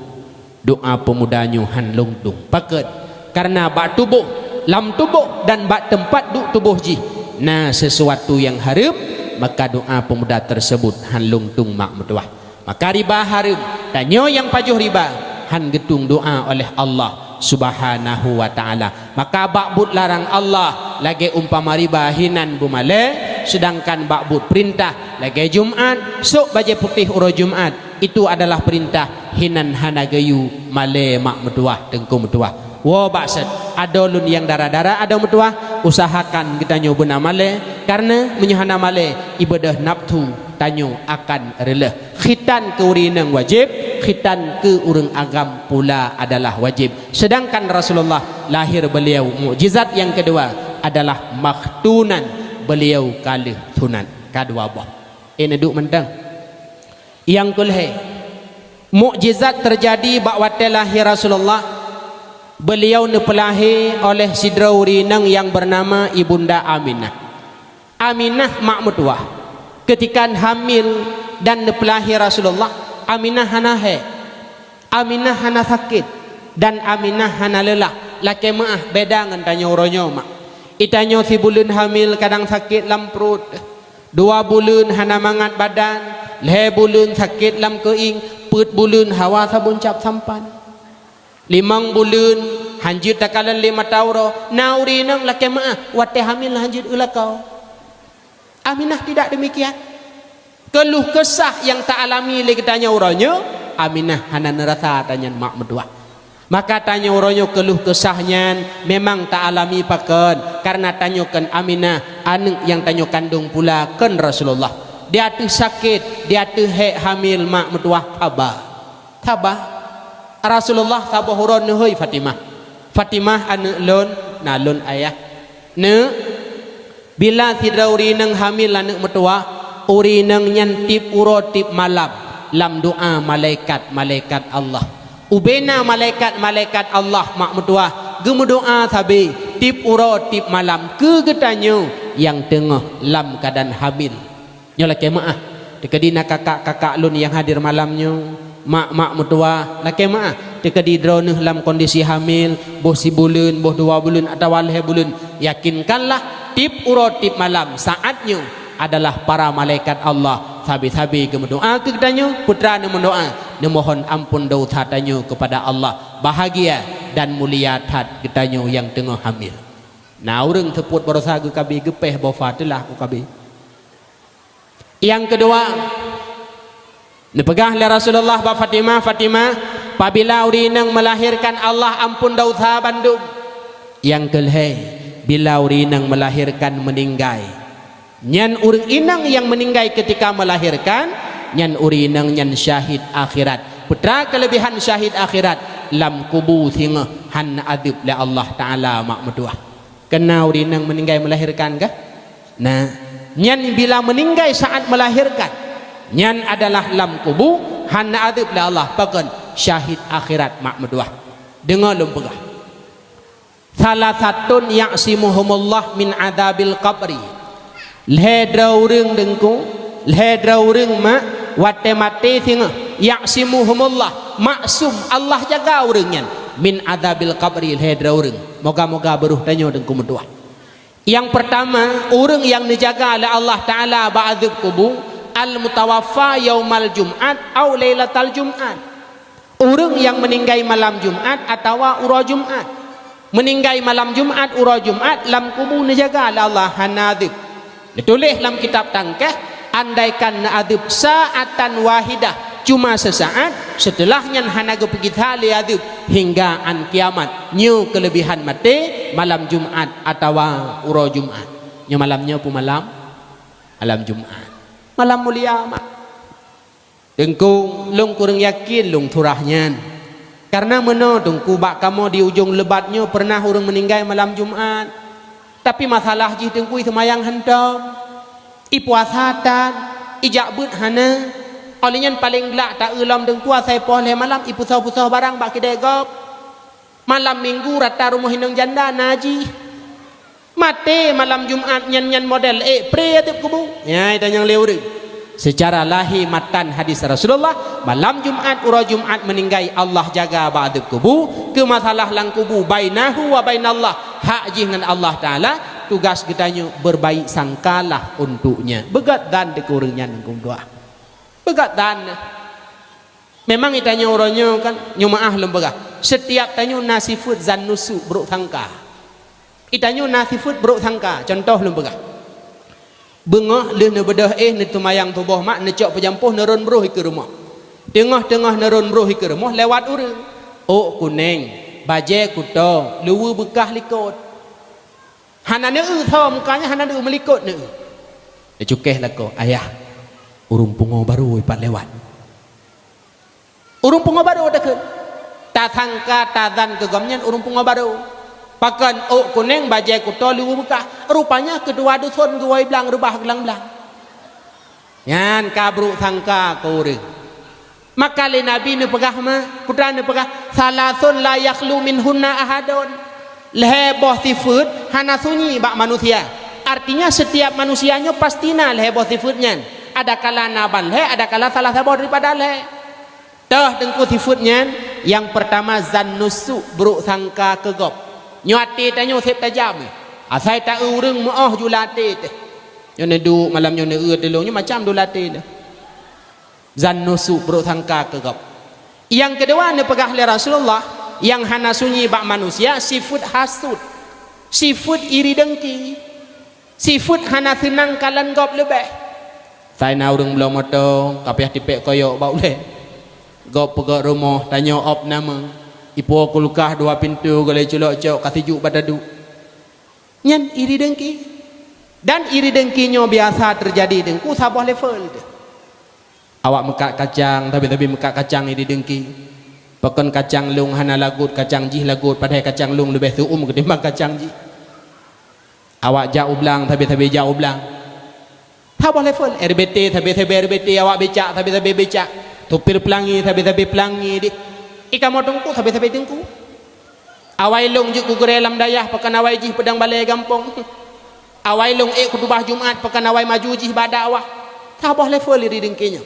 doa pemudanya han lungtung paket karena bak tubuh lam tubuh dan bak tempat duk tubuh ji nah sesuatu yang haram maka doa pemuda tersebut han lungtung mak mutuah. Maka riba haram tanyo yang pajuh riba han getung doa oleh Allah Subhanahu wa ta'ala. Maka bakbut larang Allah lagi umpama riba hinan bumale, sedangkan bakbut perintah lagi Jumat sok baje putih uro Jumat itu adalah perintah hinan hanagayu male mak mutuah tengku mutuah. Wo baksud adolun yang darah-darah ada mutuah usahakan kita nyoba male karena menyuhana male ibadah nafsu tanyo akan rela. Khitan ke urinang wajib, khitan ke urang agam pula adalah wajib. Sedangkan Rasulullah lahir beliau mukjizat yang kedua adalah makhtunan, beliau kali tunan kadua bah. Ini duk mentang. Yang kulhe mukjizat terjadi bakwate lahir Rasulullah. Beliau nepelahi oleh sidra urinang yang bernama Ibunda Aminah. Aminah mak mutuah ketika hamil dan nepelahi Rasulullah. Aminah hana he, Aminah hana sakit dan Aminah hana lelah. Laki maah beda dengan tanya uronyo mak. Itanyo si bulan hamil kadang sakit lam perut, 2 bulan hana mangat badan, 5 bulan sakit lam keing, 4 bulan hawa sabun cap sampan, 5 bulan hanjut takalan 5 tauro. Nauri nang laki maah wate hamil hanjut ulakau. Aminah tidak demikian. Keluh kesah yang tak alami lagi tanya orangnya Aminah hana nerasa tanya mak medua. Maka tanya orangnya keluh kesahnya memang tak alami pakan karena tanyakan Aminah anu yang tanya kandung pula kan Rasulullah dia tu sakit dia tu hamil mak medua tabah Rasulullah tabah huron hoi Fatimah anu lon nalon ayah ne bila tidak urinang hamil anak medua urinang nyantip urotip malam lam doa malaikat Allah ubena malaikat Allah mak mutuah gemu doa sabi tip urotip malam ke getanyo yang tengah lam keadaan hamil nyola kemaah dekadina kakak lun yang hadir malamnya mak mutuah la kemaah dekadi droneh lam kondisi hamil boh si bulan boh 2 bulan atau 2 bulan yakinkanlah tip urotip malam saatnya adalah para malaikat Allah sabi-sabi ke mendoa ke katanya putra ne mendoa ne mohon ampun dosa tanya kepada Allah bahagia dan mulia tat getanyo yang tengah hamil. Nah orang teput berusaha ke kabi gepeh bofatulah ku kabi. Yang kedua, dipegah oleh Rasulullah ba Fatimah, apabila urinang melahirkan Allah ampun dosa bandung. Yang kelhe, bila urinang melahirkan meninggai. Nyan urang inang yang meninggai ketika melahirkan, nyan urinang nyan syahid akhirat. Putra kelebihan syahid akhirat, lam kubu thinga han adib le Allah Taala mak meduah. Kena urinang meninggai melahirkan kah? Nah, nyan bila meninggai saat melahirkan, nyan adalah lam kubu han adib le Allah pakan syahid akhirat mak meduah. Dengar lempegah. Salah satun ya'simuhumullah min adabil qabri. Lhedra urang dengku, lhedra urang mak wate mati singa ya'simuhumullah maksum Allah jaga urang nyan min adabil qabri lhedra urang. Moga-moga beruh tanyo dengku meduah. Yang pertama, orang yang dijaga oleh Allah Taala ba'adzab kubur al mutawaffa yaumal Jumat atau lailatal Jumat. Orang yang meninggal malam Jumat atau ura Jumat. Meninggal malam Jumat ura Jumat lam kubur dijaga oleh Allah hanadzib. Ditulis dalam kitab tangkah, andaikan na'adzib sa'atan wahidah, cuma sesaat setelahnya hanaga pergi tali adzib hingga an kiamat. Nyu kelebihan mati malam Jumat atau ura Jumat. Nyu malamnya pun malam Jumat. Malam mulia mak. Dengku lung kurang yakin lung turahnya. Karena mana dengku bak kamu di ujung lebatnya pernah orang meninggal malam Jumat. Tapi masalah jih dengku semayang hentam. I puasatan, i jakbut hana. Olehnya paling gelak tak ulam dengku asai pohle malam i pusau-pusau barang bak kedai gop. Malam minggu rata rumah hindung janda naji. Mati malam Jumat nyan model pre atip kubu. Ya itu yang lewat. Secara lahir matan hadis Rasulullah malam Jumat ura Jumat meninggai Allah jaga ba'dab kubu ke masalah lang kubu bainahu wa bainallah hak dengan Allah Taala tugas kitanya berbaik sangkalah untuknya begat dan dekurnya nengkum doa begat dan memang itanya orangnya kan nyumaah lembaga setiap tanyo nasifut zan nusu buruk sangka itanya nasifut buruk sangka contoh lembaga bengah leh ne bedah ne tumayang tubuh mak ne cok pejampuh neron beruh ke rumah tengah-tengah neron beruh ke rumah lewat urang oh kuning baje kuto luwu bekah likut hana ne tho mukanya hana ne melikut ne cukeh lako ayah urung pungo baru ipat lewat urung pungo baru dekeun ta sangka tadan ke gomnya urung pungo baru pakan oh kuning bajai kuto liwu bekah rupanya kedua dusun guai belang rubah gelang-belang yan kabruk sangka kore maka le nabi ne pegah ma putra ne pegah salasun la yakhlu minhunna ahadun leheboh sifut hana sunyi bak manusia artinya setiap manusianya pastina leheboh sifutnya ada kala naban le ada kala salah sabor daripada le dah dengku sifutnya yang pertama zan nusu buruk sangka kegop nyuati tanyo sep tajam asai tak urang moh julate teh yo ne du malam yo ne telongnya macam dulate dah zan nusu buruk sangka kegop yang kedua ne pegah oleh Rasulullah yang hana sunyi bak manusia sifat hasud sifat iri dengki sifat hana senang kalan gop lebih sai na urang belum moto kapiah tipek koyok bau le gop pegak rumah tanyo op nama ipo kulkah dua pintu gale celok-celok katijuk badadu nyan iri dengki dan iri dengkinya biasa terjadi dengku sabah level tu awak mekak kacang tapi mekak kacang iri dengki pakan kacang lung hana lagut kacang jih lagut padahal kacang lung lebih tuum ketimbang kacang jih awak jauh belang tapi jauh belang sabah level RBT tapi RBT awak becak tapi becak tupir pelangi tapi pelangi di ika motongku tapi dengku awai long je kugure lam dayah pakan awai jih pedang balai gampong awai long khutbah Jumat pakan awai maju jih badawah tabah level iri dengkinya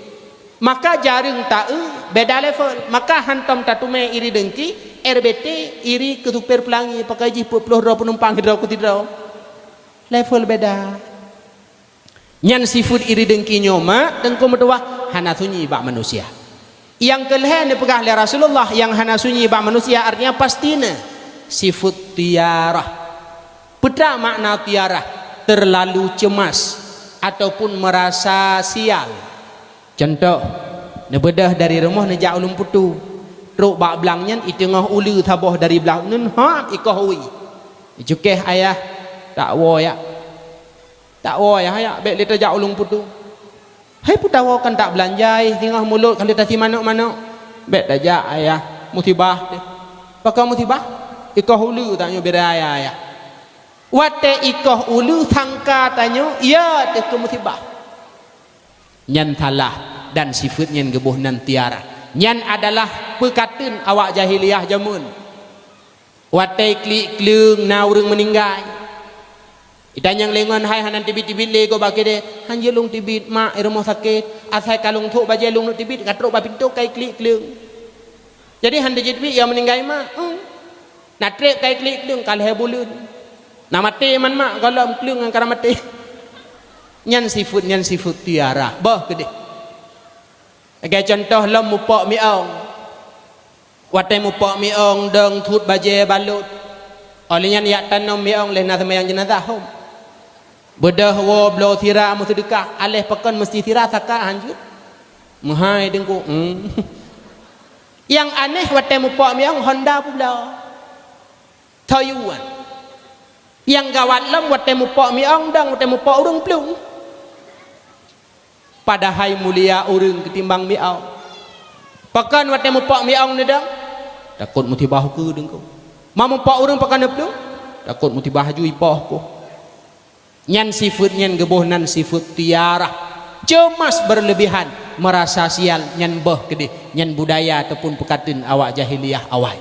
maka jaring tae beda level maka hantam tatume iri dengki RBT iri ketupir pelangi pakai jih 20 penumpang hidrau kutidrau level beda nyan sifut iri dengkinya mak dengku medawah hana sunyi bak manusia Yang kelih ni pegah oleh Rasulullah yang hana sunyi ba manusia artinya pastinya sifat tiarah. Peta makna tiarah terlalu cemas ataupun merasa sial. Contoh, nebedah dari rumah nejak ulun putu. Truk bak belangnya i tengah ulu tabah dari belah nun ha ikoh wi. Cukeh ayah tak wo ya. Tak wo ya ya bek lita jak ulun putu. Hai putawa kan tak belanjai tengah mulut kalau tasi manuk-manuk. Bek dajak ayah musibah deh. Pakai musibah ikoh ulu tanya beraya ya. Wate ikoh ulu sangka tanya ya te ke musibah. Nyan salah dan sifatnya gebuh nan tiara. Nyan adalah perkataan awak jahiliyah jamun. Wate klik klung na urang meninggal. Itan yang lengan hai hanan tibit-tibit le go bagi de han jelung tibit mak rumah sakit asai kalung thuk baje lung tibit katruk ba pintu kai klik klung. Jadi han de tibit yang meninggal mak. Na trek kai klik klung kal he bulun. Na mati man mak kalau klung ang kara mati. Nyan sifut tiara. Bah gede. Sebagai contoh lom mupok miong. Watai mupok miong deng thut baje balut. Olehnya niat tanam miong leh na semayang jenazah hom. Bedah wo blo tira mu sedekah aleh pekan mesti tira saka hanjut. Muhai dengku. Yang aneh watai mupok miong Honda pula. Tayuan. Yang gawat lom watai mupok miong dang watai mupok urang plung. Padahal mulia urang ketimbang miong. Pekan watai mupok miong ni dang. Takut musibah ke dengku. Mamu pak urang pakai neplu, takut musibah ju ipah ko. Nyan sifat nyan gebuh nan sifat tiarah, cemas berlebihan, merasa sial nyan beh gede, nyan budaya ataupun perkataan awak jahiliyah awal.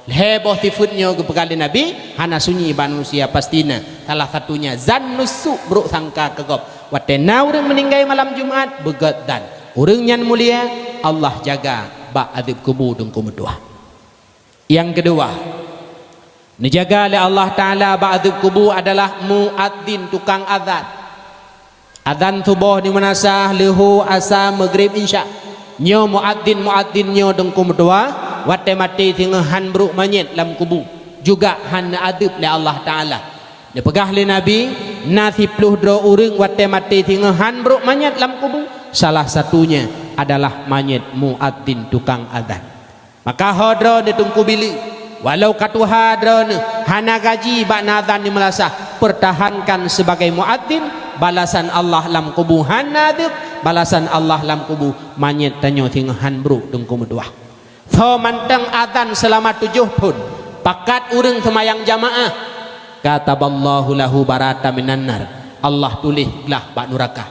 Heboh sifatnya kepada Nabi, hana sunyi manusia pastina. Salah satunya zan nusu buruk sangka kegop. Watena urang meninggal malam Jumat begat dan urang nyan mulia Allah jaga bak adib kubur dan kumedua. Yang kedua, dijaga oleh Allah Ta'ala ba'adub kubur adalah muadzin tukang azan. Azan subuh di manasah lehu asa maghrib insya. Nyo muadzin nyo dengkum doa wate mati tengah han bruk manyet lam kubur. Juga han adub oleh Allah Ta'ala. Dia pegah oleh Nabi nasi puluh dua orang wate mati tengah han bruk manyet lam kubur. Salah satunya adalah manyet muadzin tukang azan. Maka hodro ditungku bilik. Walau katu hadron hana gaji bak nazan di melasah pertahankan sebagai muadzin balasan Allah lam kubur hanadib balasan Allah lam kubur manyet tanyo tingahan bro dengku medua. So mantang azan selama 7 pun pakat urang semayang jamaah kataballahu lahu barata minan nar Allah tulis lah bak neraka.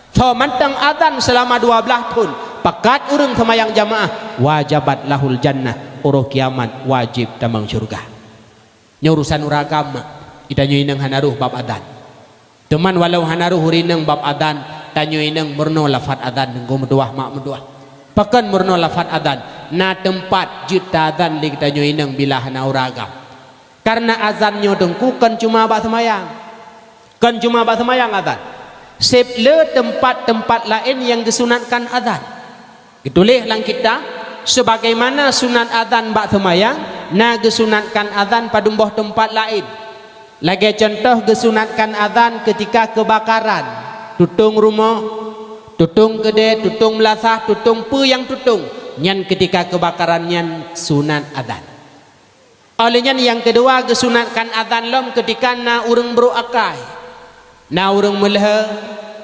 So mantang azan selama 12 pun pakat urang semayang jamaah wajabat lahul jannah. Uruh kiamat wajib tamang syurga. Urusan uragama kita nyuinang hanaruh bab adan. Teman walau hanaruh hurinang bab adan tanyo inang murno lafat adan nenggo meduah mak meduah. Pakan murno lafat adan na tempat juta adan li kita nyuinang bila hana uragam. Karena azannya dengku kan cuma bak semayang. Kan cuma bak semayang azan. Seple tempat-tempat lain yang disunatkan azan. Gitulah lang kita sebagaimana sunat azan bak semayang na gesunatkan azan pada buah tempat lain. Lagi contoh gesunatkan azan ketika kebakaran, tutung rumah, tutung gede, tutung melasah, tutung pu yang tutung. Nyan ketika kebakaran nyan sunat azan. Olehnya yang kedua gesunatkan azan lom ketika na urang beruakai, na urang meleh,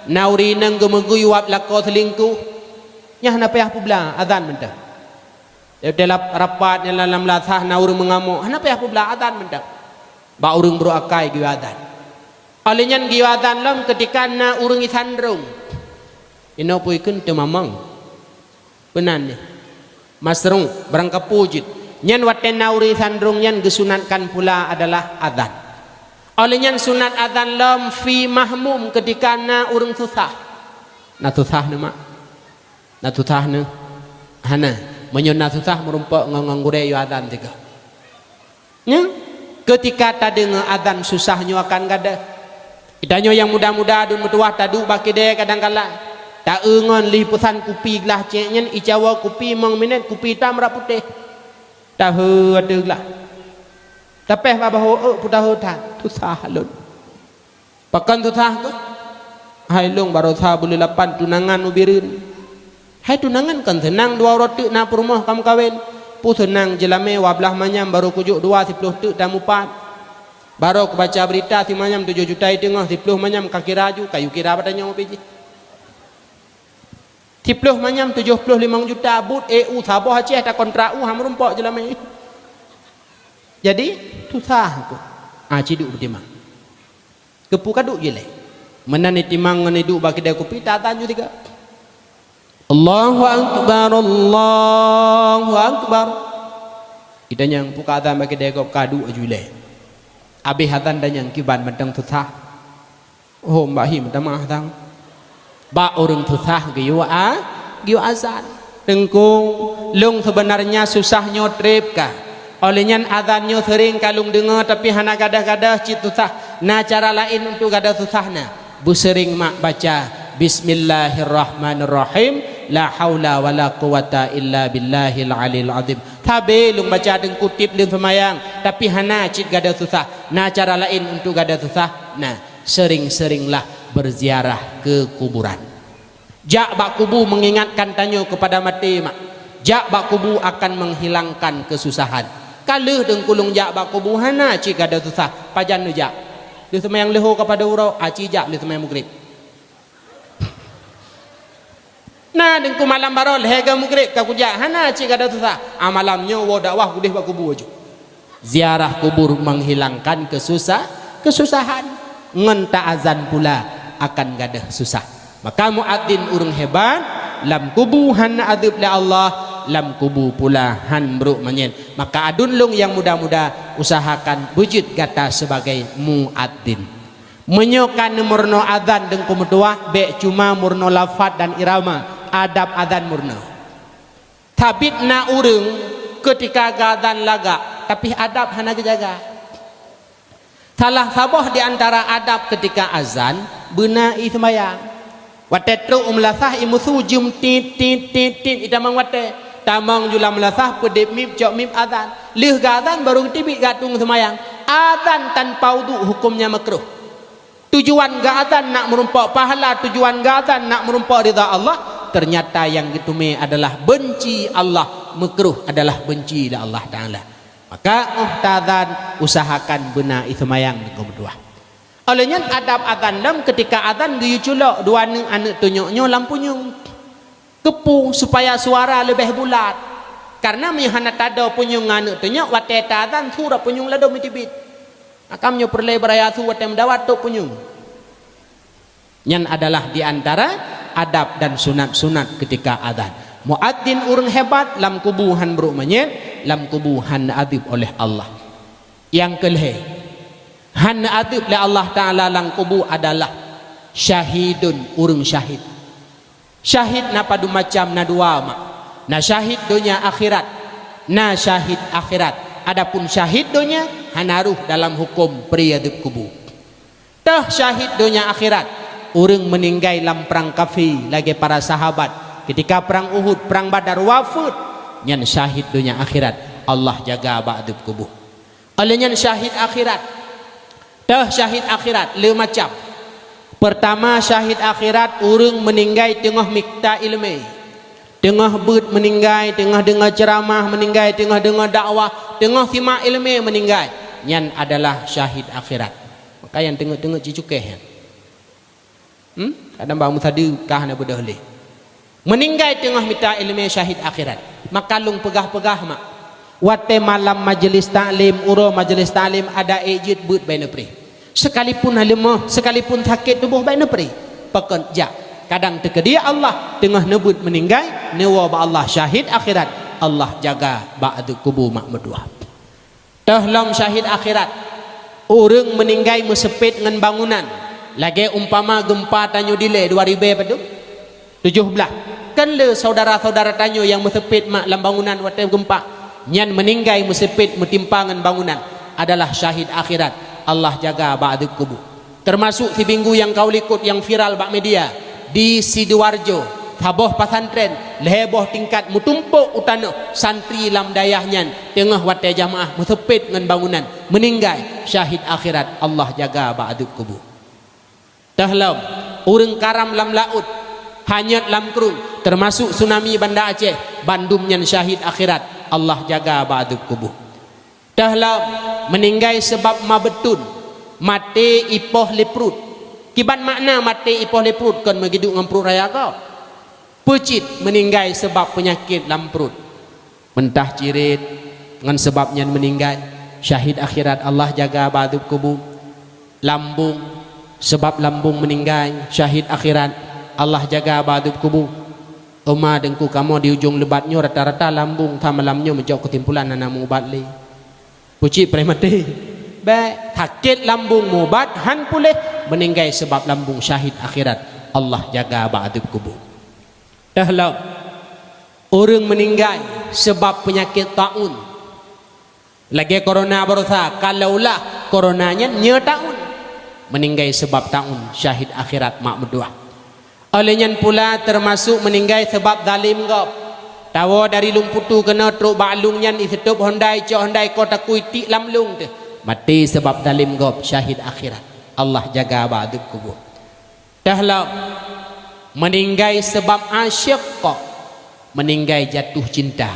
na urinang gemegui wap lako selingkuh. Nyah na payah pula azan mentah. Dalam rapat yang dalam lasah na urang mengamuk, hana payah pula azan mendak. Ba urang beruakai gi azan. Olehnya gi azan lom ketika na urang isandrung. Ino puikeun teu mamang. Benan ni. Masrung barang kapujit. Nyan waten na urang isandrung nyan gesunatkan pula adalah azan. Olehnya sunat azan lom fi mahmum ketika na urang susah. Na susah na mak. Na susah na hana menyunat susah merumpak nganggurai yu azan tiga. Ya? Ketika tadi ngeazan susahnya akan gada. Idanyo yang muda-muda dun metuah tadu baki de kadang kala. tak engon li pusan kupi gelah ceknya icawa kupi mong minit kupi tam ra putih dah ada gelah tapi apa ho putah hutan tusah halun pakan tusah tu hai long baru sah boleh lapan tunangan ubirin hai tunangan kan senang dua roti na rumah kamu kawin pu senang jelame wablah manyam baru kujuk 20 tu tamu pat baru aku baca berita si manyam 7 juta tengah 10 manyam kaki raju kayu kira batanya mau pergi 10 manyam 75 juta but EU sabah Aceh tak kontrak ham rumpok jelame jadi susah aku ciduk bertimang kepu kaduk je leh menani timang ngani duk bagi dia kopi tak tanju tiga Allahu akbar Allahu akbar kita yang buka adzan bagi dia kop kadu aju leh habis adzan dan yang kiban mentang susah oh mbak him tamah tang ba orang susah giu azan tengkung lung sebenarnya susah nyotrip kah olehnya adzannya sering kalung dengar tapi hana gadah-gadah cit susah nah cara lain untuk gadah susahna bu sering mak baca bismillahirrahmanirrahim la haula wala quwata illa billahil alil azim tabe lung baca deng kutip deng semayang tapi hana cit gadah susah nah cara lain untuk gadah susah nah sering-seringlah berziarah ke kuburan jak bak kubu mengingatkan tanyo kepada mati mak jak bak kubu akan menghilangkan kesusahan kalau deng kulung jak bak kubu hana cik ada susah pajan nu jak dia semayang leho kepada urau aci jak dia semayang maghrib nah deng ku malam barol hega maghrib ka kujak hana cik ada susah malamnya wa dakwah gudih bak kubu aju ziarah kubur menghilangkan kesusahan ngenta azan pula akan gadah susah maka muadzin urang hebat lam kubu hana adab li Allah lam kubu pula han bruk menyen maka adun lung yang muda-muda usahakan wujud gata sebagai muadzin menyokan murno adzan deng kumudua be cuma murno lafaz dan irama adab adzan murno tabitna urang ketika gadzan laga tapi adab hana jaga salah sabah di antara adab ketika azan beunai sembayang watetru umlasah imusu jum tit idamang wate tamang jula melasah pedip mip jok mip azan lih gazan baru tibik gatung semayang azan tanpa wudu hukumnya makruh tujuan gazan nak merumpak pahala tujuan gazan nak merumpak ridha Allah ternyata yang ditume adalah benci Allah makruh adalah benci Allah Ta'ala maka muhtadzan usahakan benar semayang di kedua olehnya adab azan dam ketika azan giyu culok dua anak tunyuknya lampunya kepu supaya suara lebih bulat karena mihana tada punyung anak tunyuk wate azan surah punyung lado mitibit akamnya perle beraya su wate mendawat tu punyung yang adalah di antara adab dan sunat-sunat ketika azan muadzin urang hebat lam kubuhan bro menyet lam kubuhan adib oleh Allah yang kelih han adib li Allah Ta'ala lang kubu adalah syahidun urang syahid syahid na padu macam na dua mak na syahid dunia akhirat na syahid akhirat adapun syahid dunia hanaruh dalam hukum priadib kubu tah syahid dunia akhirat urang meninggal dalam perang kafir lagi para sahabat ketika perang Uhud perang Badar wafat nyan syahid dunia akhirat Allah jaga ba'dib kubu olehnya syahid akhirat dah syahid akhirat le macam pertama syahid akhirat urang meninggal tengah mikta ilmu tengah beut meninggal tengah dengar ceramah meninggal tengah dengar dakwah tengah simak ilmu meninggal nyan adalah syahid akhirat maka yang tengok-tengok cicukeh kadang bang musadi kah na bedah leh meninggal tengah mikta ilmu syahid akhirat maka lung pegah-pegah mak wate malam majlis taklim uro majlis taklim ada ejid beut baina pri sekalipun halimah sekalipun sakit tubuh baina pri pekan jak kadang terkedia Allah tengah nebut meninggal newa ba Allah syahid akhirat Allah jaga ba'du kubu mak medua tahlam syahid akhirat urang meninggal mesepit ngan bangunan lagi umpama gempa tanyo dile 2000 padu 17 kan le saudara-saudara tanyo yang mesepit mak lam bangunan waktu gempa nyan meninggal mesepit metimpangan bangunan adalah syahid akhirat Allah jaga ba'du kubu termasuk si minggu yang kau likut yang viral bak media di Sidoarjo haboh pesantren leheboh tingkat mutumpuk utana santri lam dayahnya tengah watai jamaah musepit dengan bangunan meninggal syahid akhirat Allah jaga ba'dub kubur. Tahlam urang karam lam laut hanyut lam kerung termasuk tsunami Banda Aceh Bandung yang syahid akhirat Allah jaga ba'dub kubur. Tahlam meninggal sebab mabetun mati ipoh leprut kiban makna mati ipoh leprut kan megiduk dengan perut raya kau pecit meninggal sebab penyakit lam perut mentah cirit dengan sebabnya meninggal syahid akhirat Allah jaga ba'dub kubur. Lambung sebab lambung meninggal syahid akhirat Allah jaga ba'dub kubur. Oma dengku kamu di ujung lebatnya rata-rata lambung tamalamnya menjauh ketimpulan anak mubat li pucit premati baik sakit lambung mubat han pulih meninggal sebab lambung syahid akhirat Allah jaga ba'dub kubur. Dahlam orang meninggal sebab penyakit taun lagi corona berusaha kalaulah coronanya nya taun meninggal sebab taun syahid akhirat mak berdua. Olehnya pula termasuk meninggal sebab zalim gop tawa dari lumputu kena truk balungnya isetup hondai cok hondai kota kuiti lam lung tu mati sebab zalim gop syahid akhirat Allah jaga ba'dub kubur. Dahlam meninggal sebab asyik kok meninggal jatuh cinta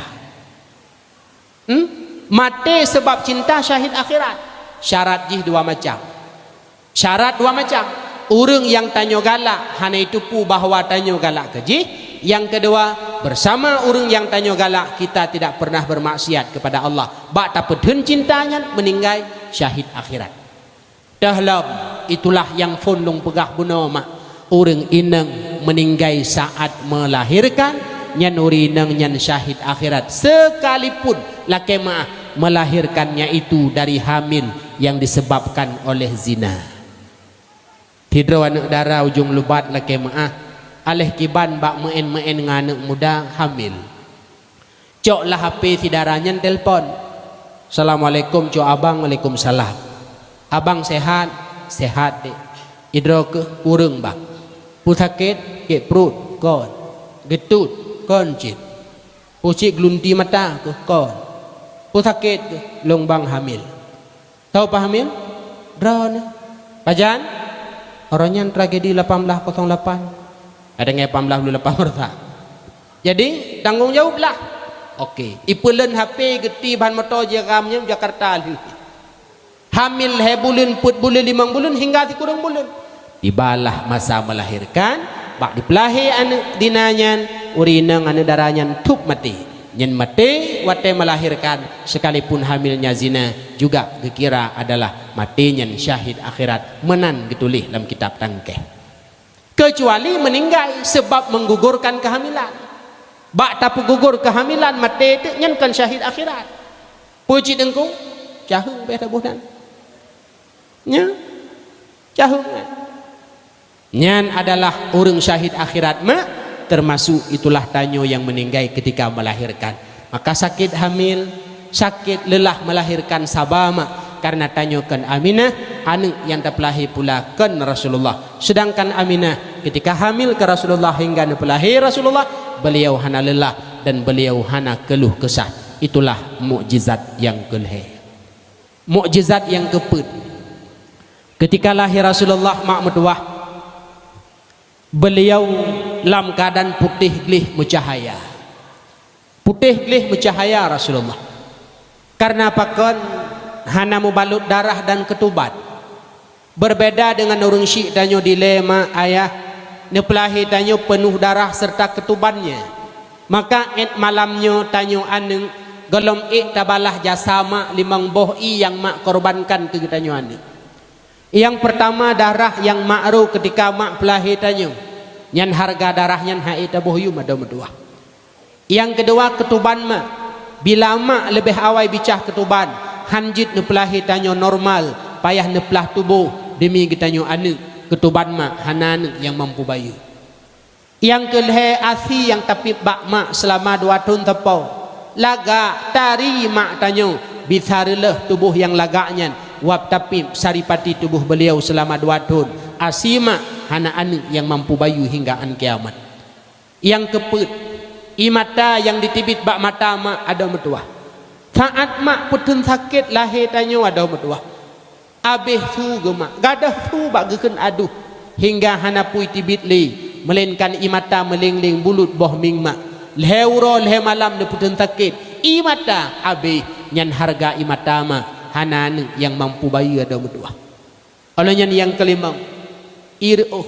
mati sebab cinta syahid akhirat syarat jih dua macam syarat dua macam orang yang tanyo galak hanya itu pu bahawa tanyo galak keji yang kedua bersama orang yang tanyo galak kita tidak pernah bermaksiat kepada Allah bak tapedun cintanya meninggal syahid akhirat. Dahlam itulah yang fondong pegah buno mak orang inang meninggal saat melahirkan nyan urinang nyan syahid akhirat sekalipun laki maah melahirkannya itu dari hamil yang disebabkan oleh zina. Tidro anak darah ujung lubat laki maah aleh kiban bak meen nganak muda hamil cok lah HP si darahnya telpon Assalamualaikum cok abang Waalaikumsalam abang sehat sehat dek idro ke urang bak pusakit ke perut kon getut kon cip pusik glunti mata ke kon pusakit ke longbang hamil tahu apa hamil drone pajan orangnya tragedi 1808 ada ngai 1808 merta jadi tanggung jawablah okey ipulen HP geti bahan motor jeramnya Jakarta hamil he bulan 4 bulan 5 bulan hingga 3 bulan dibalah masa melahirkan bak dipelahi anak dinanyan urinang anak darahnya tup mati nyen mati wate melahirkan sekalipun hamilnya zina juga dikira adalah mati nyen syahid akhirat menan ditulih dalam kitab tangkeh kecuali meninggal sebab menggugurkan kehamilan bak tapu gugur kehamilan mati itu nyen kan syahid akhirat puji dengku cahung beda budan nya cahung nyan adalah orang syahid akhirat mak termasuk itulah tanyo yang meninggal ketika melahirkan maka sakit hamil sakit lelah melahirkan sabama karena tanyokan Aminah anak yang terpelahi pula kan Rasulullah sedangkan Aminah ketika hamil ke Rasulullah hingga nepelahi Rasulullah beliau hana lelah dan beliau hana keluh kesah itulah mukjizat yang kelhe mukjizat yang keput ketika lahir Rasulullah mak metuah beliau dalam keadaan putih glih bercahaya Rasulullah karena pakon hana mubalut darah dan ketubat berbeda dengan orang syik tanyo dilema ayah nepelahi tanyo penuh darah serta ketubannya maka malamnya tanyo aneng golom tabalah jasama limang boh yang mak korbankan ke tanyo aneng yang pertama darah yang makruh ketika mak pelahi tanyo nyan harga darahnya haita bohyu madam-dua yang kedua ketuban mak bila mak lebih awal bicah ketuban hanjit nepelahi tanyo normal payah nepelah tubuh demi getanyo anak ketuban mak hanan yang mampu bayu yang kelhe asi yang tapi bak mak selama 2 tahun tepau laga tari mak tanyo bisareleh tubuh yang lagaknya wab tapi saripati tubuh beliau selama 2 tahun asima hana anu yang mampu bayu hingga an kiamat. Yang keput imata yang ditibit bak mata mak ada metuah. Saat mak putun sakit lahir tanyo ada metuah. Abih su gemak gadah su bak geken aduh hingga hana pui tibit li melainkan imata melingling bulut boh ming mak leuro le malam ne putun sakit imata abih nyan harga imata mak hana anu yang mampu bayu ada metuah. Olehnya yang kelima iruh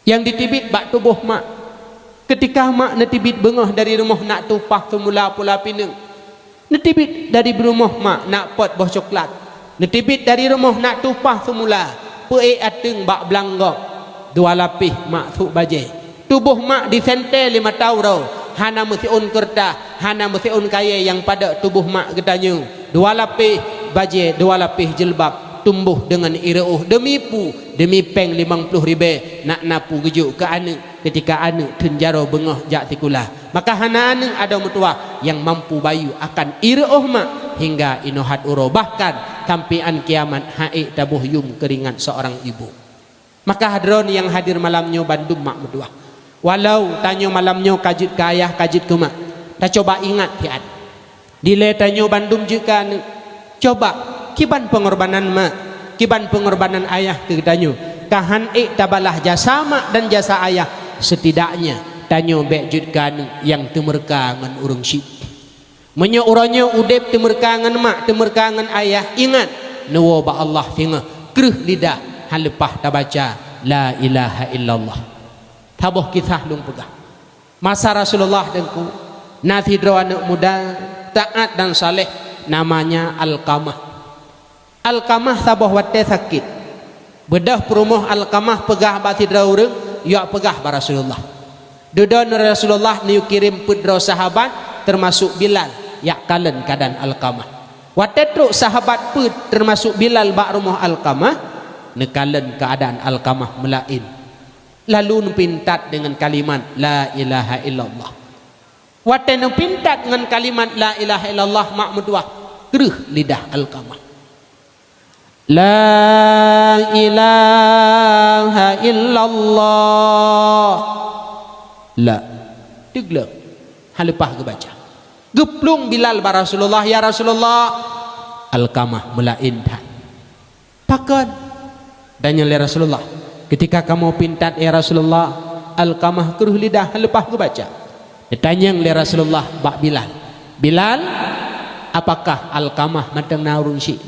yang ditibit bak tubuh mak. Ketika mak netibit bengah dari rumah nak tupah semula pula pinang. Netibit dari rumah mak nak pot boh coklat. Netibit dari rumah nak tupah semula. Pei ateng bak belanggok. Dua lapis mak suk baje. Tubuh mak disentel 5 tahun rau. Hana mesti un kerta, hana mesti un kaya yang pada tubuh mak getanya. 2 lapis baje, 2 lapis jilbab. Tumbuh dengan irauh demi pu demi peng 50 ribu nak napu gejuk ke anak ketika anak tenjaro bengah jak tikulah. Maka hana anak ada mutua yang mampu bayu akan irauh mak hingga inohat uro bahkan sampian kiamat haik tabuh yum keringat seorang ibu. Maka hadron yang hadir malamnya Bandung mak mutua. Walau tanyo malamnya kajit ke ayah kajit ke mak. Tak coba ingat tiad. Dile tanyo Bandung juga coba kiban pengorbanan mak, kiban pengorbanan ayah kegedanyo. Kahan tabalah jasa mak dan jasa ayah setidaknya tanyo bekjutkan yang temerka ngan urung syik. Menyo uranyo udep temerka ngan mak, temerka ngan ayah ingat nuwo ba Allah singa kreh lidah halepah tabaca la ilaha illallah. Tabuh kisah lung pegah. Masa Rasulullah dengku nasi dro anak muda taat dan saleh namanya Alqamah. Alqamah sabah wate sakit. Bedah perumah Alqamah pegah bati draureng, ya pegah ba Rasulullah. Dudon Rasulullah niu kirim pedro sahabat termasuk Bilal, ya kalen keadaan Alqamah. Wate truk sahabat ped termasuk Bilal ba rumah Alqamah, nekalen keadaan Alqamah melain. Lalu nepintat dengan kalimat la ilaha illallah. Wate nepintat dengan kalimat la ilaha illallah mak mutuah kreh lidah Alqamah. La ilaha illallah. La digla halepah ke baca geplung Bilal ba Rasulullah, ya Rasulullah. Alqamah melainkan takkan tanya le Rasulullah ketika kamu pintat ya Rasulullah Alqamah keruh lidah halepah ke baca. Ditanya le Rasulullah bak Bilal, Bilal apakah Alqamah manteng naurun syik?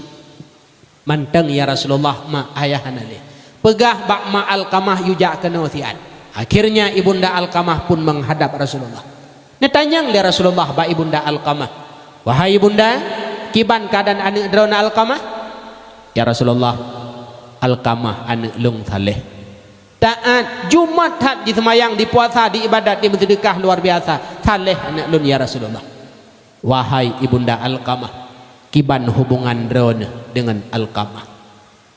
Manteng ya Rasulullah ma ayah anale. Pegah bak ma Alqamah yujak kena tian. Akhirnya ibunda Alqamah pun menghadap Rasulullah. Netanyang li Rasulullah bak ibunda Alqamah. Wahai ibunda, kiban keadaan anak drona Alqamah? Ya Rasulullah, Alqamah anak lung saleh. Taat Jumat had di semayang, di puasa, di ibadat, di bersedekah luar biasa. Saleh anak lun ya Rasulullah. Wahai ibunda Alqamah, kiban hubungan drone dengan Alqamah?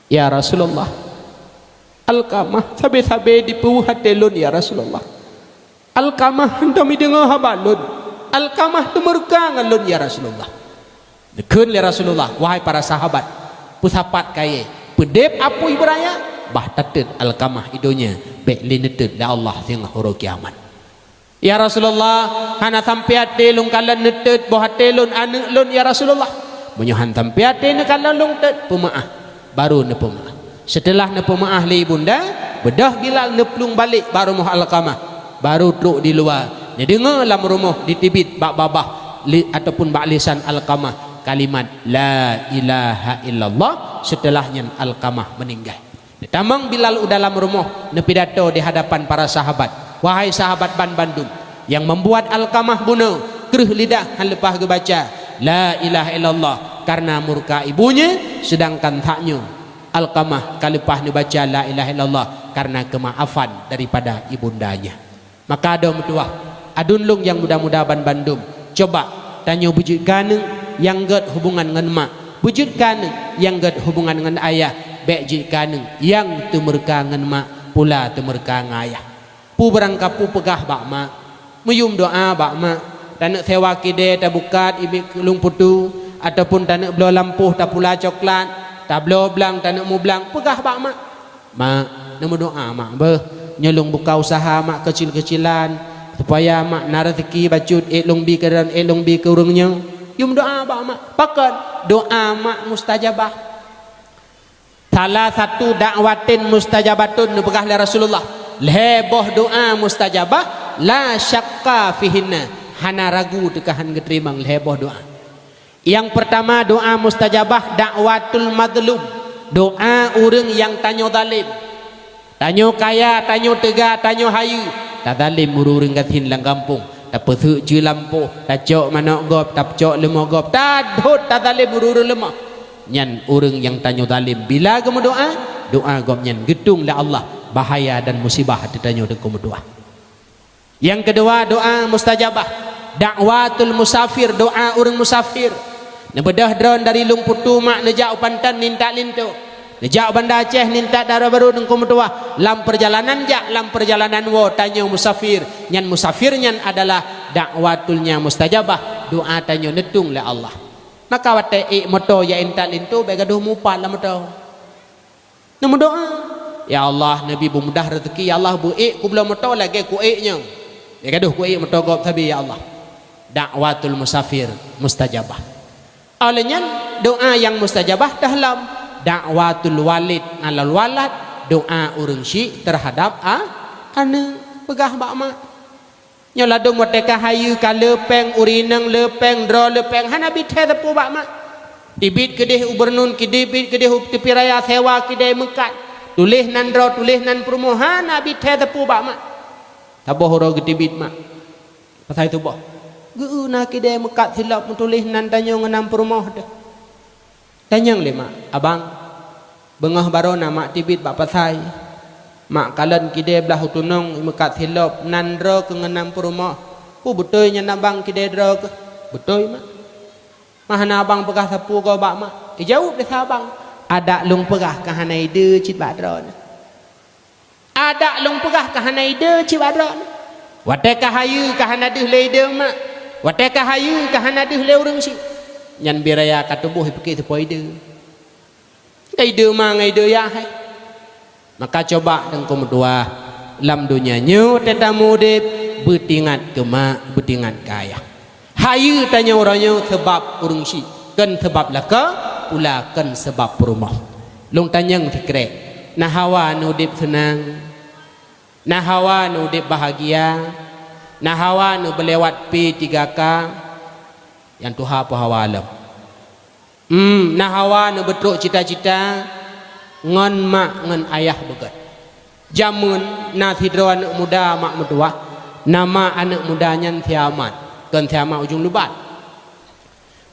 Ya Rasulullah, Alqamah sabe-sabe di puhatelun ya Rasulullah. Alqamah hendak dengar habalun. Alqamah temurka ngalun ya Rasulullah. Dekun ya Rasulullah, wahai para sahabat, pusapat kaya pedep apu ibraya bah tatet Alqamah idonya bek linetet la Allah sing horo kiamat. Ya Rasulullah, hana sampai telung kalan netet boh telun anu lun ya Rasulullah. Menyohan sampai ate ne kalau long tet pemaah baru ne pemaah. Setelah ne pemaah li ibunda bedah Bilal ne plung balik baru rumah Alqamah baru truk di luar ne dengar dalam rumah ditibit bak babah ataupun bak lisan Alqamah kalimat la ilaha illallah. Setelahnya Alqamah meninggal. Tamang Bilal dalam rumah ne pidato di hadapan para sahabat. Wahai sahabat Bandung yang membuat Alqamah bunuh kereh lidah halepah gebaca la ilaha illallah karena murka ibunya, sedangkan taknya Alqamah kalepah ni baca la ilaha illallah karena kemaafan daripada ibundanya. Maka ada mutuah adun lung yang muda-muda Bandung coba tanya bujutkan yang gad hubungan dengan mak, bujutkan yang gad hubungan dengan ayah, bejutkan yang temurka dengan mak pula temurka dengan ayah. Pu berangkapu pegah bak mak, meyum doa bak mak, tak nak sewa kide tak bukat ibik lung putu ataupun tak nak belah lampuh tak pula coklat tak belah belang tak nak mu belang pegah bak mak mak nama doa mak ber nyolong buka usaha mak kecil-kecilan supaya mak na rezeki bacut elong bi keran elong bi ke urangnya yum doa ba mak pakat doa mak mustajabah salah satu dakwatin mustajabatun pegah oleh Rasulullah leboh doa mustajabah la syakka fihinna hana ragu tekahan keterima leboh doa. Yang pertama doa mustajabah dakwatul madlum, doa orang yang tanyo zalim, tanyo kaya, tanyo tega, tanyo hayu, tak zalim urang katin lang kampung, tak pesu je lampu, tak cok mana gop, tak cok lemah gop, tak dot tak zalim urang lemah. Nyan orang yang tanyo zalim bila kamu doa, doa gop nyan gedung la Allah bahaya dan musibah ditanyo dengan kamu doa. Yang kedua doa mustajabah dakwatul musafir, doa orang musafir. Nebedah drone dari Lungputu mak nejak Pantan ninta lintu. Nejak Banda Aceh ninta darah baru dengan kamu doa. Lam perjalanan jak, lam perjalanan wo tanya musafir. Nyan musafir nyan adalah dakwatulnya mustajabah. Doa tanya netung le Allah. Maka wate moto ya inta lintu begaduh mupal lah moto. Nama doa. Ya Allah Nabi mudah rezeki ya Allah bu ku belum moto lagi ku nya. Begaduh ku moto gop sabi ya Allah. Dakwatul musafir mustajabah. Olehnya doa yang mustajabah dalam dakwatul walid alal walad, doa urang syik terhadap kana pegah bak mak nyola dong wateka hayu ka lepeng urinang lepeng dro lepeng hana bit he tepu bak mak tibit kedeh ubernun kidibit kedeh tepi raya sewa kedeh mekat tulis nan dro tulis nan promo hana bit he tepu bak mak taboh ro gedibit mak pasal itu boh guna kedai mekat silap menulis nan tanya ngenam perumah dah. Tanya le mak, abang bengah barona mak tibit bak pasai. Mak kalan kedai belah utunong mekat silap nan dro ke ngenam perumah. Pu betul nya abang kedai dro ke? Betul mak. Mahana abang pegah sapu kau bak mak. Jawab dah abang. Ada lung pegah ke hanai de cit bak dro. Ada lung pegah ke hanai de cit bak dro. Wateka hayu ke hanadeh le de mak. Wateka hayu kahana deh le urang si nyan biraya katubuh pikir sepoi de dai de mangai de ya hai maka coba dengan kamu dua lam dunia nyu tetamu de betingat ke mak betingat kaya hayu tanya orangnya sebab urang si kan sebab laka pula kan sebab perumah long tanyang fikre nah hawa nu dip senang nah hawa nu dip bahagia nah hawa nu berlewat P3K yang Tuhan apa hawa alam nah hawa nu betruk cita-cita ngon mak ngon ayah begat jamun nah hidro anak muda mak medua nama anak mudanya tiamat kan tiamat ujung lebat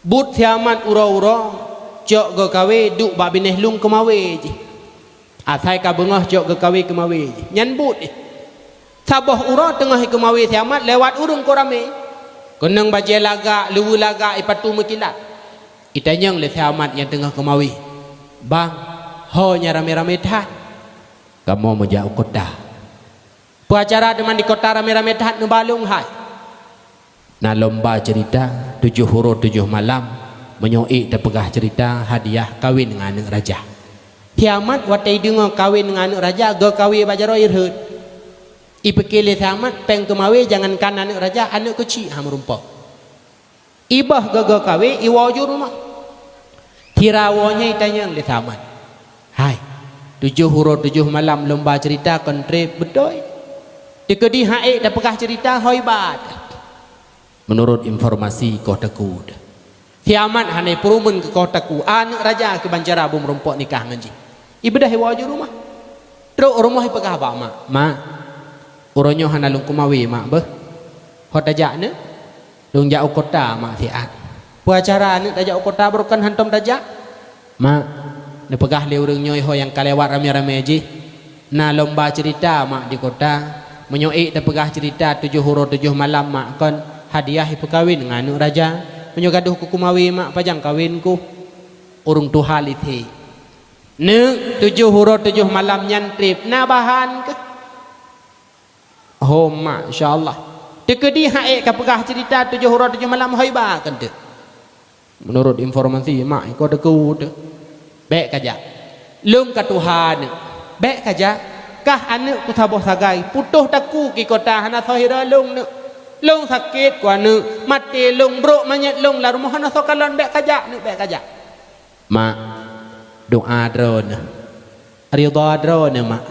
but tiamat uro-uro cok ke kawe duk bak bineh lung kemawe je atai ka bengah cok ke kawe kemawe je nyan but saboh urang tengah kemawi tiamat lewat urung korame kenang baje laga luwu laga ipatu mekilat itanyang le tiamat yang tengah kemawi bang ho nya rame-rame tat kamu menjauh kota acara deman di kota rame-rame tat nu balung hai na lomba cerita 7 huruf 7 malam menyoi da pegah cerita hadiah kawin dengan anak raja tiamat watai dengar kawin dengan anak raja go kawin bajaro irhut ipekele tamat peng kemawe jangan kan anak raja anak kecil ha merumpah ibah gaga kawe iwaju rumah tirawonya itanya le tamat hai 7 huruf 7 malam lomba cerita kontrib betul dikedi hae dah pekah cerita hoibat menurut informasi kotaku tiamat hanai perumun ke kotaku anak raja ke banjara bum rumpok nikah ngaji ibadah iwaju rumah terus rumah ipekah ba mak uronyo hana lung kumawi mak beh hot dajak ne lung jau kota mak siat puacara ne dajak kota berukan hantom dajak mak ne pegah le urang nyoy ho yang kalewat rame-rame ji na lomba cerita mak di kota menyoi da pegah cerita 7 huruf 7 malam mak kon hadiah perkawin dengan anu raja menyogaduh ku kumawi mak pajang kawinku urung tuhal ite ne 7 huruf 7 malam nyantrip na bahan ke oh masyaallah dekedi hae ka pegah cerita 7 huruf 7 malam haiba kan tu menurut informasi mak ko deku tu baik kaja lum ka Tuhan Baik kaja kah anak ku taboh sagai putuh taku ki kota hana sahira lung ne lung sakit ku anu mati lung brok manyat lung la rumah hana sokalon baik kaja ne baik kaja mak doa drone ridha drone mak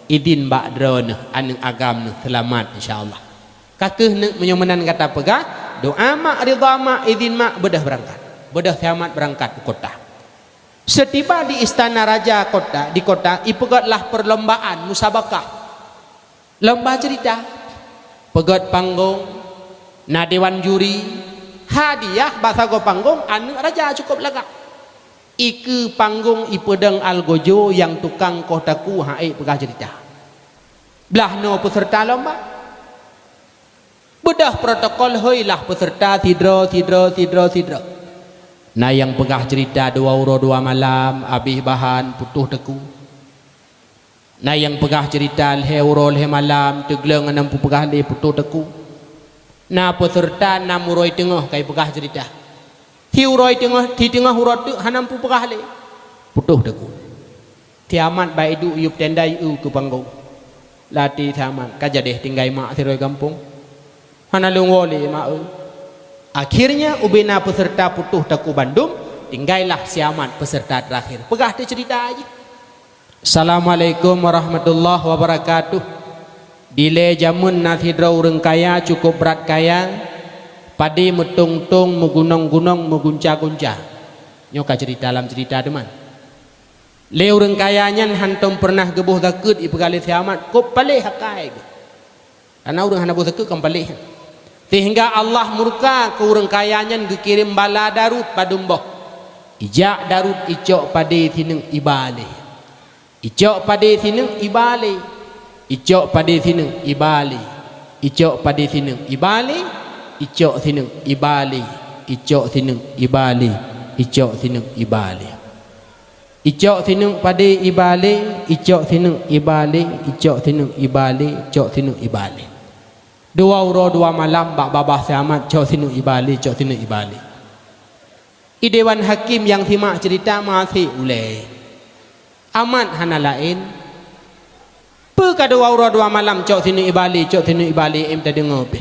idin bak drone anu agam ne selamat insyaallah kakeh ne menyomenan kata pegah doa mak ridha mak idin mak bedah berangkat bedah selamat berangkat ke kota. Setiba di istana raja kota di kota ipegatlah perlombaan musabakah lomba cerita pegat panggung na dewan juri hadiah bahasa go panggung anu raja cukup lagak iku panggung ipedeng algojo yang tukang kotaku hae pegah cerita belah no peserta lomba bedah protokol hoilah peserta tidro nah yang pegah cerita 2 uro 2 malam habis bahan putuh teku nah yang pegah cerita leh uro leh malam tegleng 60 pegah leh putuh teku nah peserta 6 uroi tengah kai pegah cerita ti uroi tengah ti tengah uro tu 60 pegah leh putuh teku tiamat baik du yup tendai u ke panggung lati tamat kajadeh tinggai mak siroi kampung hana lung wole mak akhirnya ubina peserta putuh taku Bandung tinggallah siamat peserta terakhir pegah dia cerita aja. Assalamualaikum warahmatullahi wabarakatuh. Dile jamun nathidra urang kaya cukup berat kaya padi metungtung megunong-gunong megunca-gunca nyoka cerita dalam cerita deman le urang kayanya hantum pernah gebuh zakut ipegali siamat kop palih hakai karena urang hana buh zakut kan palih sehingga Allah murka ke urang kayanya dikirim bala darut padumboh ijak darut icok pade tineng ibale icok pade tineng ibale icok pade tineng ibale icok pade tineng ibale icok tineng ibale icok tineng ibale icok tineng ibale icok tineng pade ibale icok tineng ibale icok tineng ibale icok tineng ibale 2 uro 2 malam bak babah siamat cok sinu ibali cok sinu ibali i dewan hakim yang simak cerita masih uleh amat hana lain pe ka 2 uro 2 malam cok sinu ibali em tadi ngopi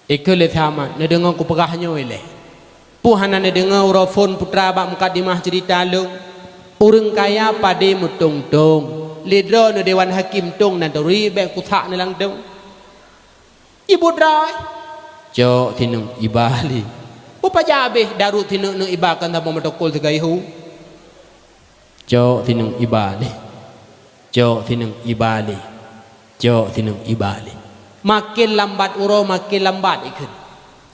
ikele siamat ne dengar ku pegahnya uleh pu hana ne dengar uro phone putra bak mukadimah cerita lung urang kaya pade mutung-tung lidro ne dewan hakim tung nadori be ku thak ne lang tung ibu drai cok tinung ibali upa jabe darut tinung nu ibakan tanpa metokol segai hu cok tinung ibali cok tinung ibali cok tinung ibali makin lambat uro makin lambat ikut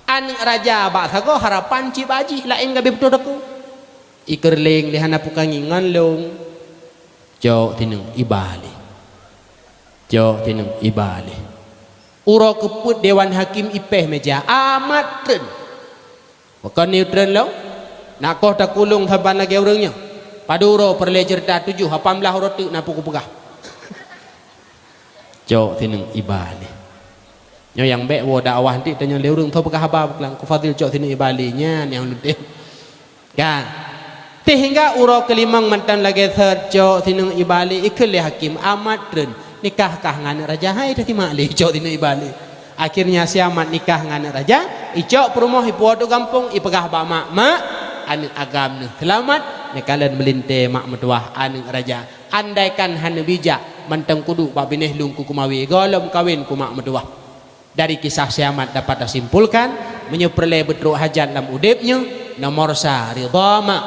anak raja bak sago harapan cibaji lain gabe betul aku iker leng lehana pukangingan long cok tinung ibali cok tinung ibali uro keput dewan hakim ipeh meja amat tren bukan neutral lo nak kau tak kulung saban lagi orangnya padu uro perle cerita 7 18 uro tu nak puku pegah jauh tineng ibali nyo yang bek wo dakwah nanti tanya le urang tho pegah apa kelang ku fadil jauh tineng ibalinya yang lude kan sehingga uro kelimang mantan lagi third jauh tineng ibali ikhle hakim amat tren nikah kah ngan raja hai tadi makli icok dina ibali akhirnya siamat nikah ngan raja icok perumah ipuatu kampung ipegah ba mak anu agam ne selamat ne kalian melinte mak metuah anu raja andaikan hana bijak manteng kudu ba bineh lung ku kumawi golom kawin ku mak metuah dari kisah siamat dapat disimpulkan menyeperle betruk hajat dalam udipnya nomor sa ridha mak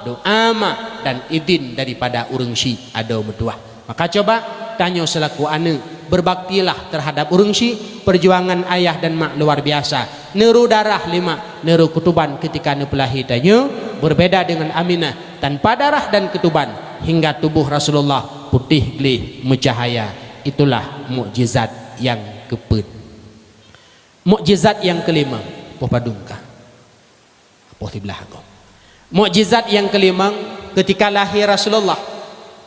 doa mak dan idin daripada urang si ado metuah maka coba tanya selaku anak berbaktilah terhadap urang si perjuangan ayah dan mak luar biasa neru darah 5 neru ketuban ketika nepelahi tanya berbeda dengan Aminah tanpa darah dan ketuban hingga tubuh Rasulullah putih gelih mencahaya itulah mukjizat yang keput mukjizat yang kelima poh padungka poh sebelah aku mukjizat yang kelima ketika lahir Rasulullah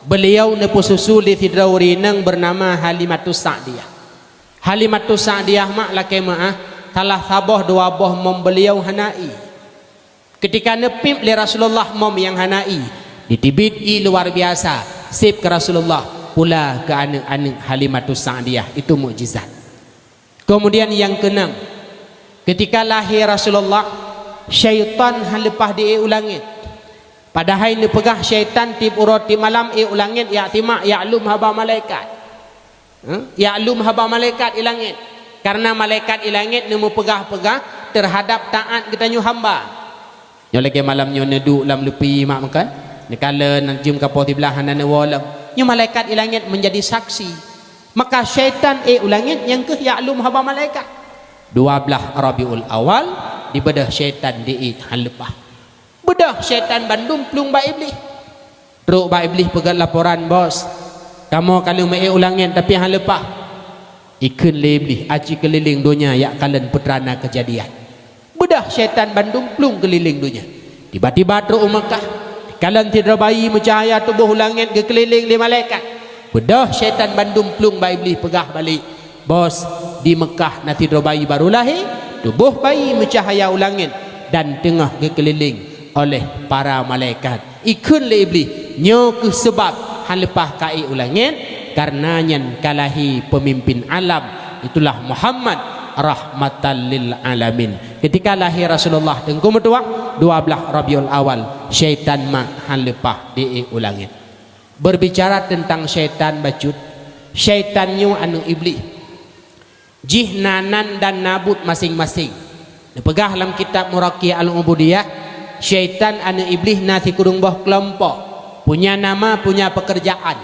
beliau nepu susu di tidrauri nang bernama Halimatus Sa'diyah. Halimatus Sa'diyah mak laki maah salah sabah 2 boh mom beliau hanai ketika nepip li Rasulullah mom yang hanai ditibit i luar biasa sip ke Rasulullah, pula ke anak-anak Halimatus Sa'diyah. Itu mukjizat. Kemudian yang keenam, ketika lahir Rasulullah, syaitan lepas di ulangit. Padahal ni pegah syaitan tip urati malam ulangit ya timak ya'lum haba malaikat. Ya'lum haba malaikat ilangit. Karena malaikat ilangit ni pegah-pegah terhadap taat kita nyu hamba. Nyo lagi malam nyo neduk lam lepi mak makan. Ni kala nak jum kapau di belahan dan walam. Nyo malaikat ilangit menjadi saksi. Maka syaitan ulangit yang ke ya'lum haba malaikat. 12 Rabiul Awal dibedah syaitan di halepah. Bedah syaitan Bandung plung ba iblis. Teruk ba iblis pegat laporan, bos. Kamu kalau mai ulangin tapi hang lepas. Ikun le iblis aci keliling dunia yak kalen putrana kejadian. Bedah syaitan Bandung plung keliling dunia. Tiba-tiba teruk Mekah. Kalen tidra bayi mencahaya tubuh ulangin ke keliling li malaikat. Bedah syaitan Bandung plung ba iblis pegah balik. Bos, di Mekah nanti tidra bayi baru lahir, tubuh bayi mencahaya ulangin dan tengah keliling oleh para malaikat. Ikun le iblis nyo ke sebab hal lepas kai ulangin karenanya kalahi pemimpin alam, itulah Muhammad rahmatan lil alamin. Ketika lahir Rasulullah tengku metua 12 Rabiul Awal, syaitan mak hal lepas di ulangin. Berbicara tentang syaitan bacut, syaitan nyo anu iblis jihnanan dan nabut masing-masing. Pegah dalam kitab Muraqiyah al-Ubudiyah, syaitan anu iblis nasi kurung boh kelompok, punya nama, punya pekerjaan.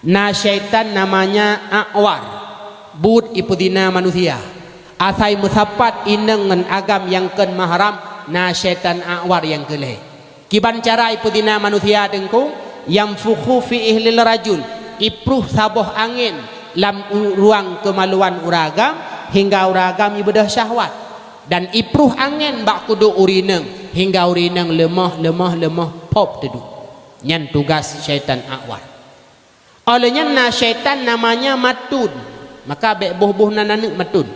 Na syaitan namanya A'war, bud ipudina manusia. Asai musapat inengan agam yang ken mahram, na syaitan A'war yang keleh. Kiban cara ipudina manusia dengku, yang fuhu fi ihlil rajul, ipruh saboh angin lam ruang kemaluan uragam hingga uragam ibadah syahwat. Dan ipruh angin bak kudu urineng hingga urineng lemah pop tedu. Nyan tugas syaitan A'war. Olehnya na syaitan namanya Matun. Maka bek buh nananuk Matun.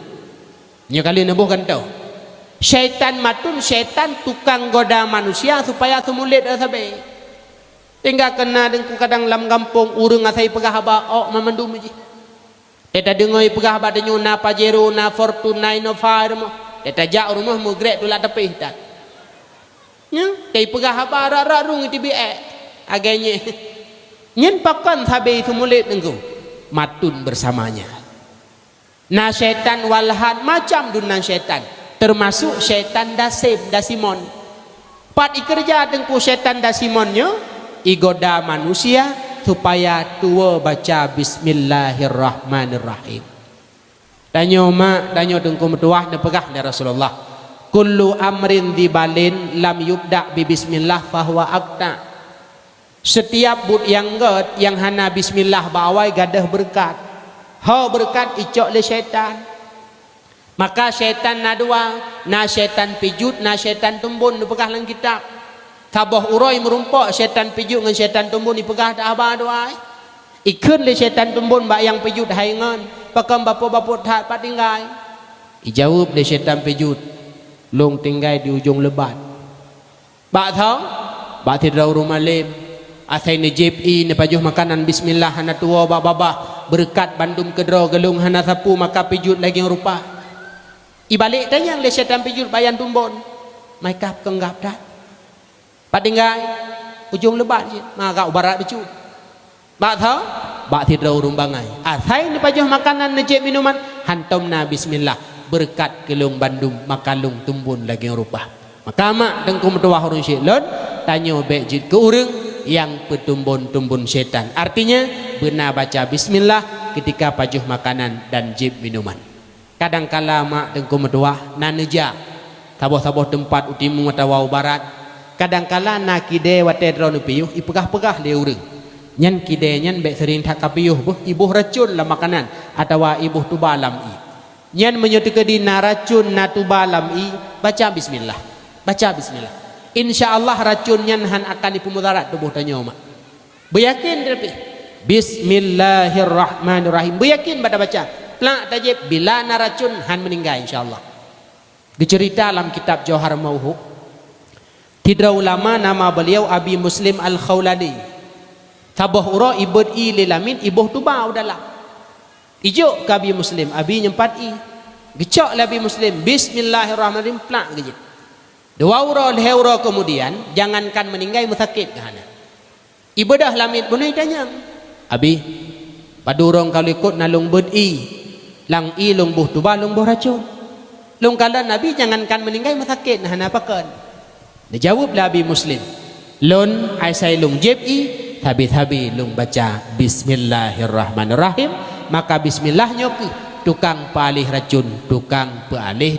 Nya kali nebuh kan tahu. Syaitan Matun, syaitan tukang goda manusia supaya semulit asabe. Tinggal kena dengku kadang lam kampung urang asai pegah ba ok mamandum ji. Eta dengoi pegah ba denyu na Pajero na Fortuna Innova rumah. Eta jak rumah mu grek tu la tepih tak. Nya kai pegah ba rarung ti bi agaknya. Nyen pakan sabe semulit dengku. Matun bersamanya. Na syaitan walhan macam dunan syaitan. Termasuk syaitan Dasimon. Pat ikerja dengku syaitan Dasimonnya igoda manusia supaya tua baca bismillahirrahmanirrahim. Danyo mak, danyo dengku metuah dan pegah dari Rasulullah. Kullu amrin dibalin lam yubda bi bismillah fahuwa akta. Setiap bud yang god yang hana bismillah bawai gadah berkat. Ha berkat icok le syaitan. Maka syaitan na dua, na syaitan pijut, na syaitan tumbun dipegah dalam kitab. Saboh uroi merumpak syaitan pijut dengan syaitan tumbun dipegah dah abah dua. Ikun le syaitan tumbun bak yang pijut haingan, pakam bapa-bapa tat pat tinggai. Ijawab le syaitan pijut. Long tinggai di ujung lebat. Bak tahu? Bak tidrau rumah lem. Asai ni JPI ni pajuh makanan bismillah hana tua babah berkat bandum kedro gelung hana sapu maka pijut lagi rupa. Ibalik tanya le syaitan pijut bayan tumbun. Mai kap kenggap dah. Patinggai ujung lebat je maka ubarat becu. Bak tahu? Bak tidrau rumbangai. Asai ni pajuh makanan ni jep minuman hantomna bismillah berkat gelung bandum makalung tumbun lagi rupa. Maka mak dengku metuah urang syaitan tanya bek jid ke urang yang petumbun-tumbun syaitan. Artinya benar baca bismillah ketika pajuh makanan dan jib minuman. Kadang-kala mak dengku metuah naneja taboh-taboh tempat utimu matawau barat. Kadang-kala na kide wate dronu piyuh ipegah-pegah le urang. Nyan kide nyan bek sering tak kapiyuh buh ibuh racun la makanan atawa ibuh tubalam i. Nyan menyuti di na racun na tubalam i baca bismillah. Baca bismillah. InsyaAllah racunnya han akan dipemudarat tubuh tanya mak. Beryakin tapi bismillahirrahmanirrahim. Beryakin pada baca. Pelak tajib bila na racun han meninggal insyaAllah. Dicerita dalam kitab Jauhar Mauhub. Tidra ulama nama beliau Abi Muslim Al-Khawlani. Saboh uro ibad i lilamin iboh tuba udalah. Ijuk ke abi muslim, abi nyempat i. Gecok lah abi muslim, bismillahirrahmanirrahim plak gejit. Dua uro lehe uro kemudian jangankan meninggal musakit kahana. Ibadah lamit bunai tanya. Abi padurong kalau ikut nalung bed i. Lang i lung buh tuba lung buh racun. Lung kala nabi jangankan meninggal musakit nah apakan. Dia jawablah abi muslim. Lun ai sai lung jeb i tabi-tabi lung baca bismillahirrahmanirrahim, maka bismillahnya ke tukang palih racun, tukang palih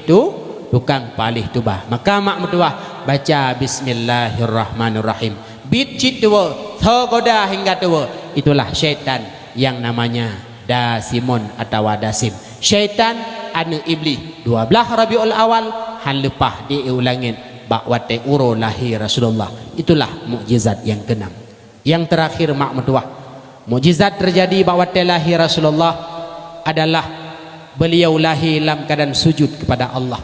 tubah. Maka mak mertua baca bismillahirrahmanirrahim. Bit cit dua, thogoda hingga dua. Itulah syaitan yang namanya Dasimon atau Dasim. Syaitan anu iblis 12 Rabiul Awal han lepah diulangin bakwate uro lahir Rasulullah. Itulah mukjizat yang keenam. Yang terakhir mak mertua, mukjizat terjadi bakwate lahir Rasulullah adalah beliau lahir dalam keadaan sujud kepada Allah.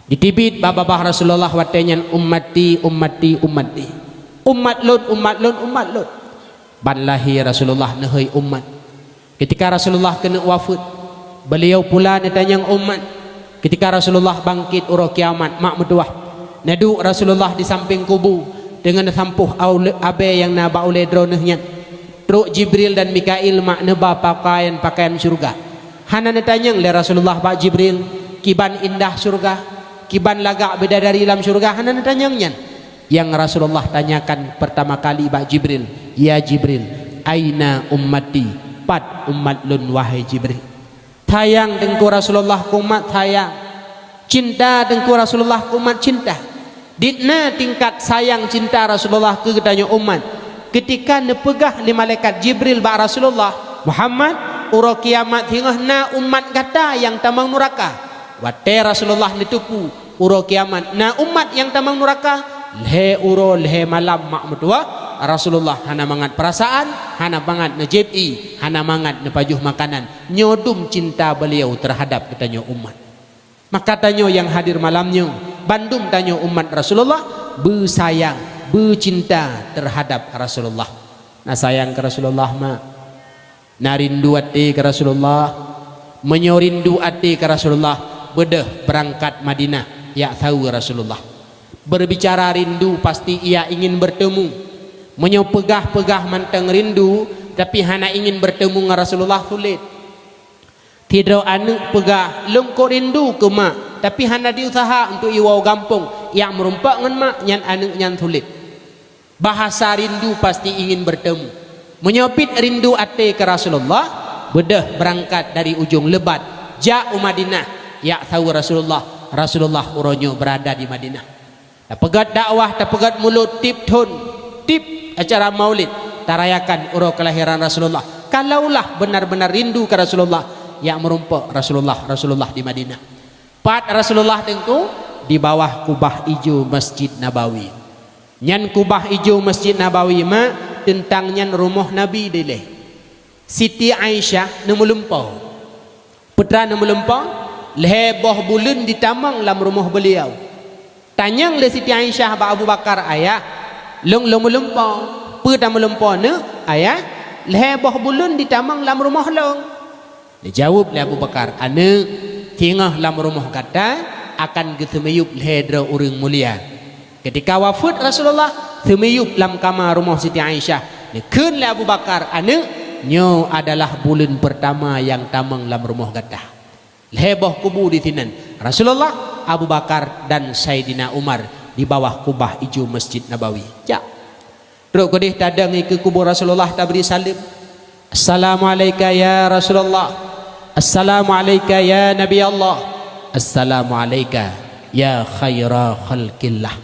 Ditibit babah Rasulullah watenya ummati umat lut ban lahir Rasulullah nehoi umat. Ketika Rasulullah kena wafat, beliau pula netanya umat. Ketika Rasulullah bangkit uro kiamat mak mertua, nadu Rasulullah di samping kubu dengan sampuh abe yang naba oleh dronehnya. Truk Jibril dan Mikail mak neba pakaian surga. Hana netanya le Rasulullah pak Jibril kiban indah surga, kiban lagak bidadari dalam surga. Hana netanya yang Rasulullah tanyakan pertama kali pak Jibril, ya Jibril, aina ummati, pat umat lun wahai Jibril. Tayang dengku Rasulullah kumat tayang, cinta dengku Rasulullah kumat cinta. Ditna tingkat sayang cinta Rasulullah ke katanya umat ketika nepegah li malaikat Jibril ba Rasulullah Muhammad uro kiamat hingga na umat kata yang tamang neraka. Wate Rasulullah nitupu uro kiamat na umat yang tamang neraka lehe uro lehe malam mak mertua Rasulullah hana mangat perasaan, hana mangat nejebi, hana mangat nepajuh makanan, nyodum cinta beliau terhadap katanya umat. Maka tanya yang hadir malamnya, bandung tanya umat Rasulullah bersayang, bercinta terhadap Rasulullah. Nah sayang ke Rasulullah mak, narindu ati ke Rasulullah, menyorindu ati ke Rasulullah, bedah berangkat Madinah, ya tahu Rasulullah. Berbicara rindu pasti ia ingin bertemu, menyopegah-pegah manteng rindu, tapi hana ingin bertemu dengan Rasulullah sulit. Tidak anu pegah lengkok rindu ke mak, tapi hana diusaha untuk iwau gampung yang merumpak dengan mak nyan anu nyan sulit. Bahasa rindu pasti ingin bertemu, menyopit rindu ate ke Rasulullah, bedah berangkat dari ujung Lebat jauh Madinah, ya tahu Rasulullah uronyo berada di Madinah. Pegat dakwah, pegat mulut tip acara maulid tarayakan uro kelahiran Rasulullah. Kalaulah benar-benar rindu ke Rasulullah, yang merumpak Rasulullah di Madinah. Pat Rasulullah tengku di bawah kubah hijau Masjid Nabawi. Nyan kubah hijau Masjid Nabawi ma tentang nyan rumah Nabi dileh. Siti Aisyah nemulumpau. Putra nemulumpau leboh bulan ditamang dalam rumah beliau. Tanyang le Siti Aisyah ba Abu Bakar ayah, long mulumpau, putra mulumpau ne ayah, leboh bulan ditamang dalam rumah long. Dia jawab le Abu Bakar, ane tingah dalam rumah kata akan ketemeyup lehedra orang mulia. Ketika wafat Rasulullah, temeyup dalam kamar rumah Siti Aisyah. Nekun le Abu Bakar, ane nyo adalah bulan pertama yang tamang dalam rumah kata. Leboh kubu di tinan Rasulullah, Abu Bakar dan Sayyidina Umar di bawah kubah hijau Masjid Nabawi. Ja. Terus kodeh tadangi ke kubur Rasulullah tabri salim. Assalamualaikum ya Rasulullah. Assalamualaikum ya Nabi Allah. Assalamualaikum ya khaira khalqillah.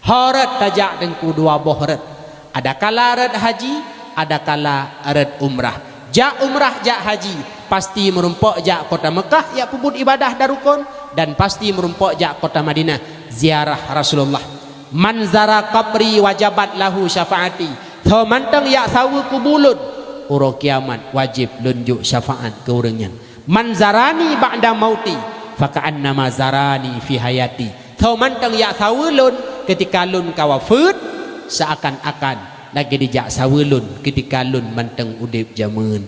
Harat tajak dengku dua bohret. Ada kala red haji, ada kala red umrah. Ja umrah ja haji, pasti merumpak ja kota Mekah ya pubut ibadah darukun, dan pasti merumpak ja kota Madinah ziarah Rasulullah. Manzara qabri wajabat lahu syafaati. Tho mantang ya sawu kubulun uro kiamat wajib lunjuk syafaat ke orangnya. Manzarani ba'da mauti faka'annama zarani fi hayati. Tho mantang ya sawu lun ketika lun kawafut seakan-akan lagi dijak sawulun ketika lun manteng udip jamun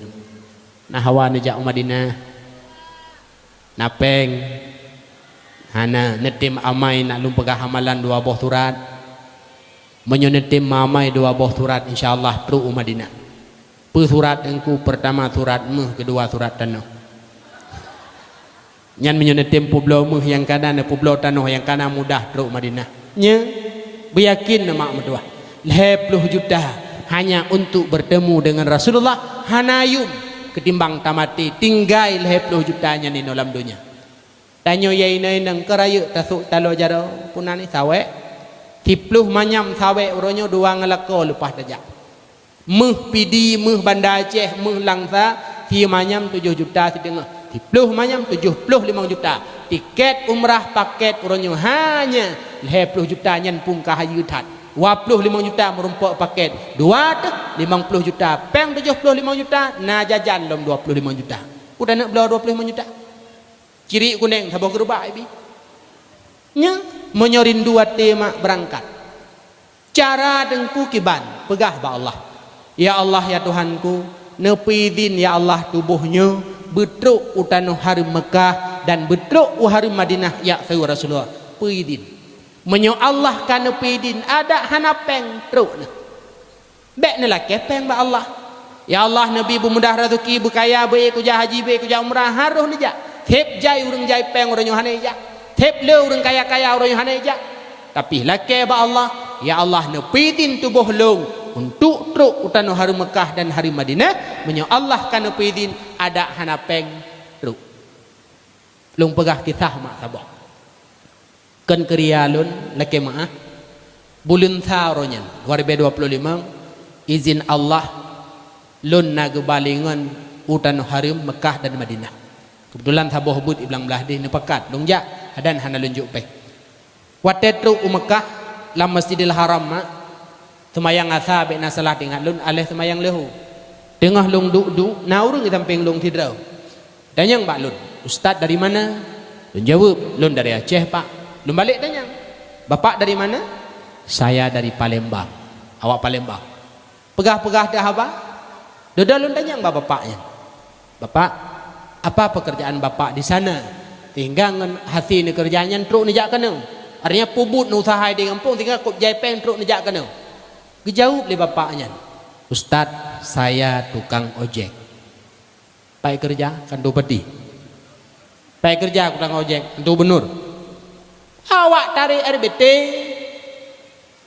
nah hawa nejak Madinah napeng hana netim amai nak lum pegah hamalan 2 buah surat menyonetim mamai 2 buah surat insyaallah tru Madinah surat engku pertama surat meh kedua surat tanah nyan menyonetim pulau meh yang kanan pulau tanah yang kanan mudah tru Madinah nya beryakin mak medua 10 juta hanya untuk bertemu dengan Rasulullah hanayum ketimbang tamati tinggal 10 jutanya di dalam dunia tanyo yai nai nang keraya tasuk talo jaro punani sawe 10 manyam sawe uronyo 2 ngelako lepas tajak meh pidi meh Banda Aceh meh Langsa si manyam 7 juta setengah 10 manyam 75 juta tiket umrah paket uronyo hanya 10 juta nyan pung kahayu tat 25 juta merumpak paket 2 tu 50 juta peng 75 juta na jajan lom 25 juta udah nak belau 25 juta ciri kuning sabah gerubah ibi nya menyorindu tema berangkat cara dengku kiban pegah ba Allah ya Allah ya Tuhanku nepidin ya Allah tubuhnya betruk utanu harim Mekah dan betruk harim Madinah ya sayu Rasulullah pidin menyo Allah kan nepidin ada hanapeng truk bek ne laki peng ba Allah ya Allah nabi bermudah rezeki berkaya baik kuja haji baik kuja umrah haruh ni ja thep jai urang jai peng urang hane ja thep le urang kaya urang hane ja tapi laki ba Allah ya Allah nepidin tubuh long untuk truk utanu hari Mekah dan hari Madinah menyo Allah kan pidin ada hanapeng truk lung pegah kisah mak sabah kan krialun laki maah bulun tharonyan 2025 izin Allah lun nagebalingan utanu hari Mekah dan Madinah kebetulan sabah but iblang belah di nepakat lung ja dan hana lunjuk pe wate truk Mekah lam Masjidil Haram mak semayang asa be nasalah tingat lun aleh semayang lehu tengah lung duk na urang di samping lung tidrau danyang pak lun ustaz dari mana lun jawab lun dari Aceh pak lun balik danyang bapak dari mana saya dari Palembang awak Palembang pegah-pegah dah apa doda lun danyang bapaknya bapak apa pekerjaan bapak di sana tinggal ngan hasil ni kerjanya truk nejak kana artinya pubut usaha di kampung tinggal kop jaipeng truk nejak kana dijawab oleh bapaknya Ustaz saya tukang ojek pai kerja kan tu peti pai kerja tukang ojek tu benur awak tarik RBT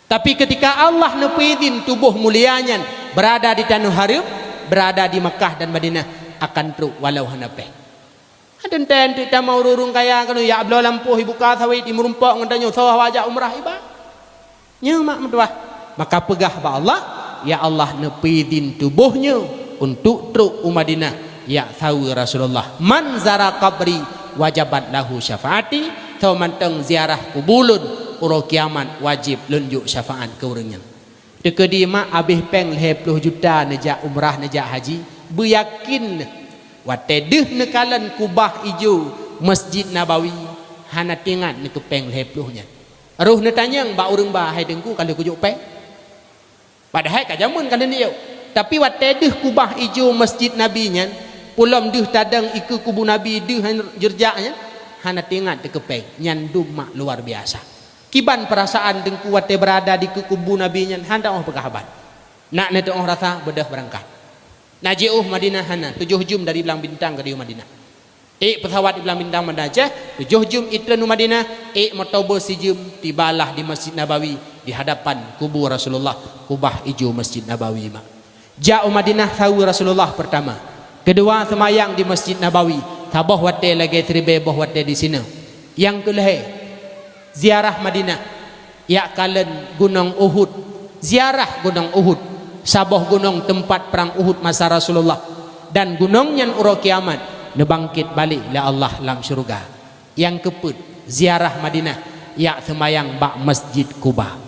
tapi ketika Allah nepidin tubuh mulianya berada di tanah haram berada di Mekah dan Madinah akan truk walau hanape aden ten kita mau rurung kaya kan ya ablo lampuh ibu ka sawit imurumpak ngandanyo sawah wajak umrah iba nya mak menduah maka pegah ba Allah ya Allah nepidin tubuhnya untuk truk Madinah ya sawi Rasulullah man zara qabri wajabat lahu syafaati tau manteng ziarah kubulun uro kiamat wajib lunjuk syafaat ke urangnya dekedi mak abih peng 10 juta nejak umrah nejak haji beryakin wate deh nekalan kubah ijo Masjid Nabawi hana tingat ni kepeng 10 nya ruh ne tanyang ba urang ba hai dengku kalau kujuk peng padahal kajamun kan dia tapi wate deh kubah ijo Masjid Nabi nya pulam deh tadang iku kubu Nabi deh jerjaknya hana tingat de kepeng nyan mak luar biasa kiban perasaan dengku wate berada di kubu Nabi nya handa oh pekahaban nak ne oh rasa bedah berangkat najiuh Madinah hana 7 jum dari Belang Bintang ke di Madinah pesawat di Belang Bintang Madinah 7 jum itren Madinah motobo si jum tibalah di Masjid Nabawi di hadapan kubur Rasulullah kubah ijo Masjid Nabawi mak jauh Madinah tahu Rasulullah pertama kedua semayang di Masjid Nabawi tabah wate lagi seribe boh wate di sini yang kelih ziarah Madinah ya kalen gunung Uhud ziarah gunung Uhud sabah gunung tempat perang Uhud masa Rasulullah dan gunungnya uro kiamat nebangkit balik la Allah lam syurga yang keput ziarah Madinah ya semayang bak Masjid Kuba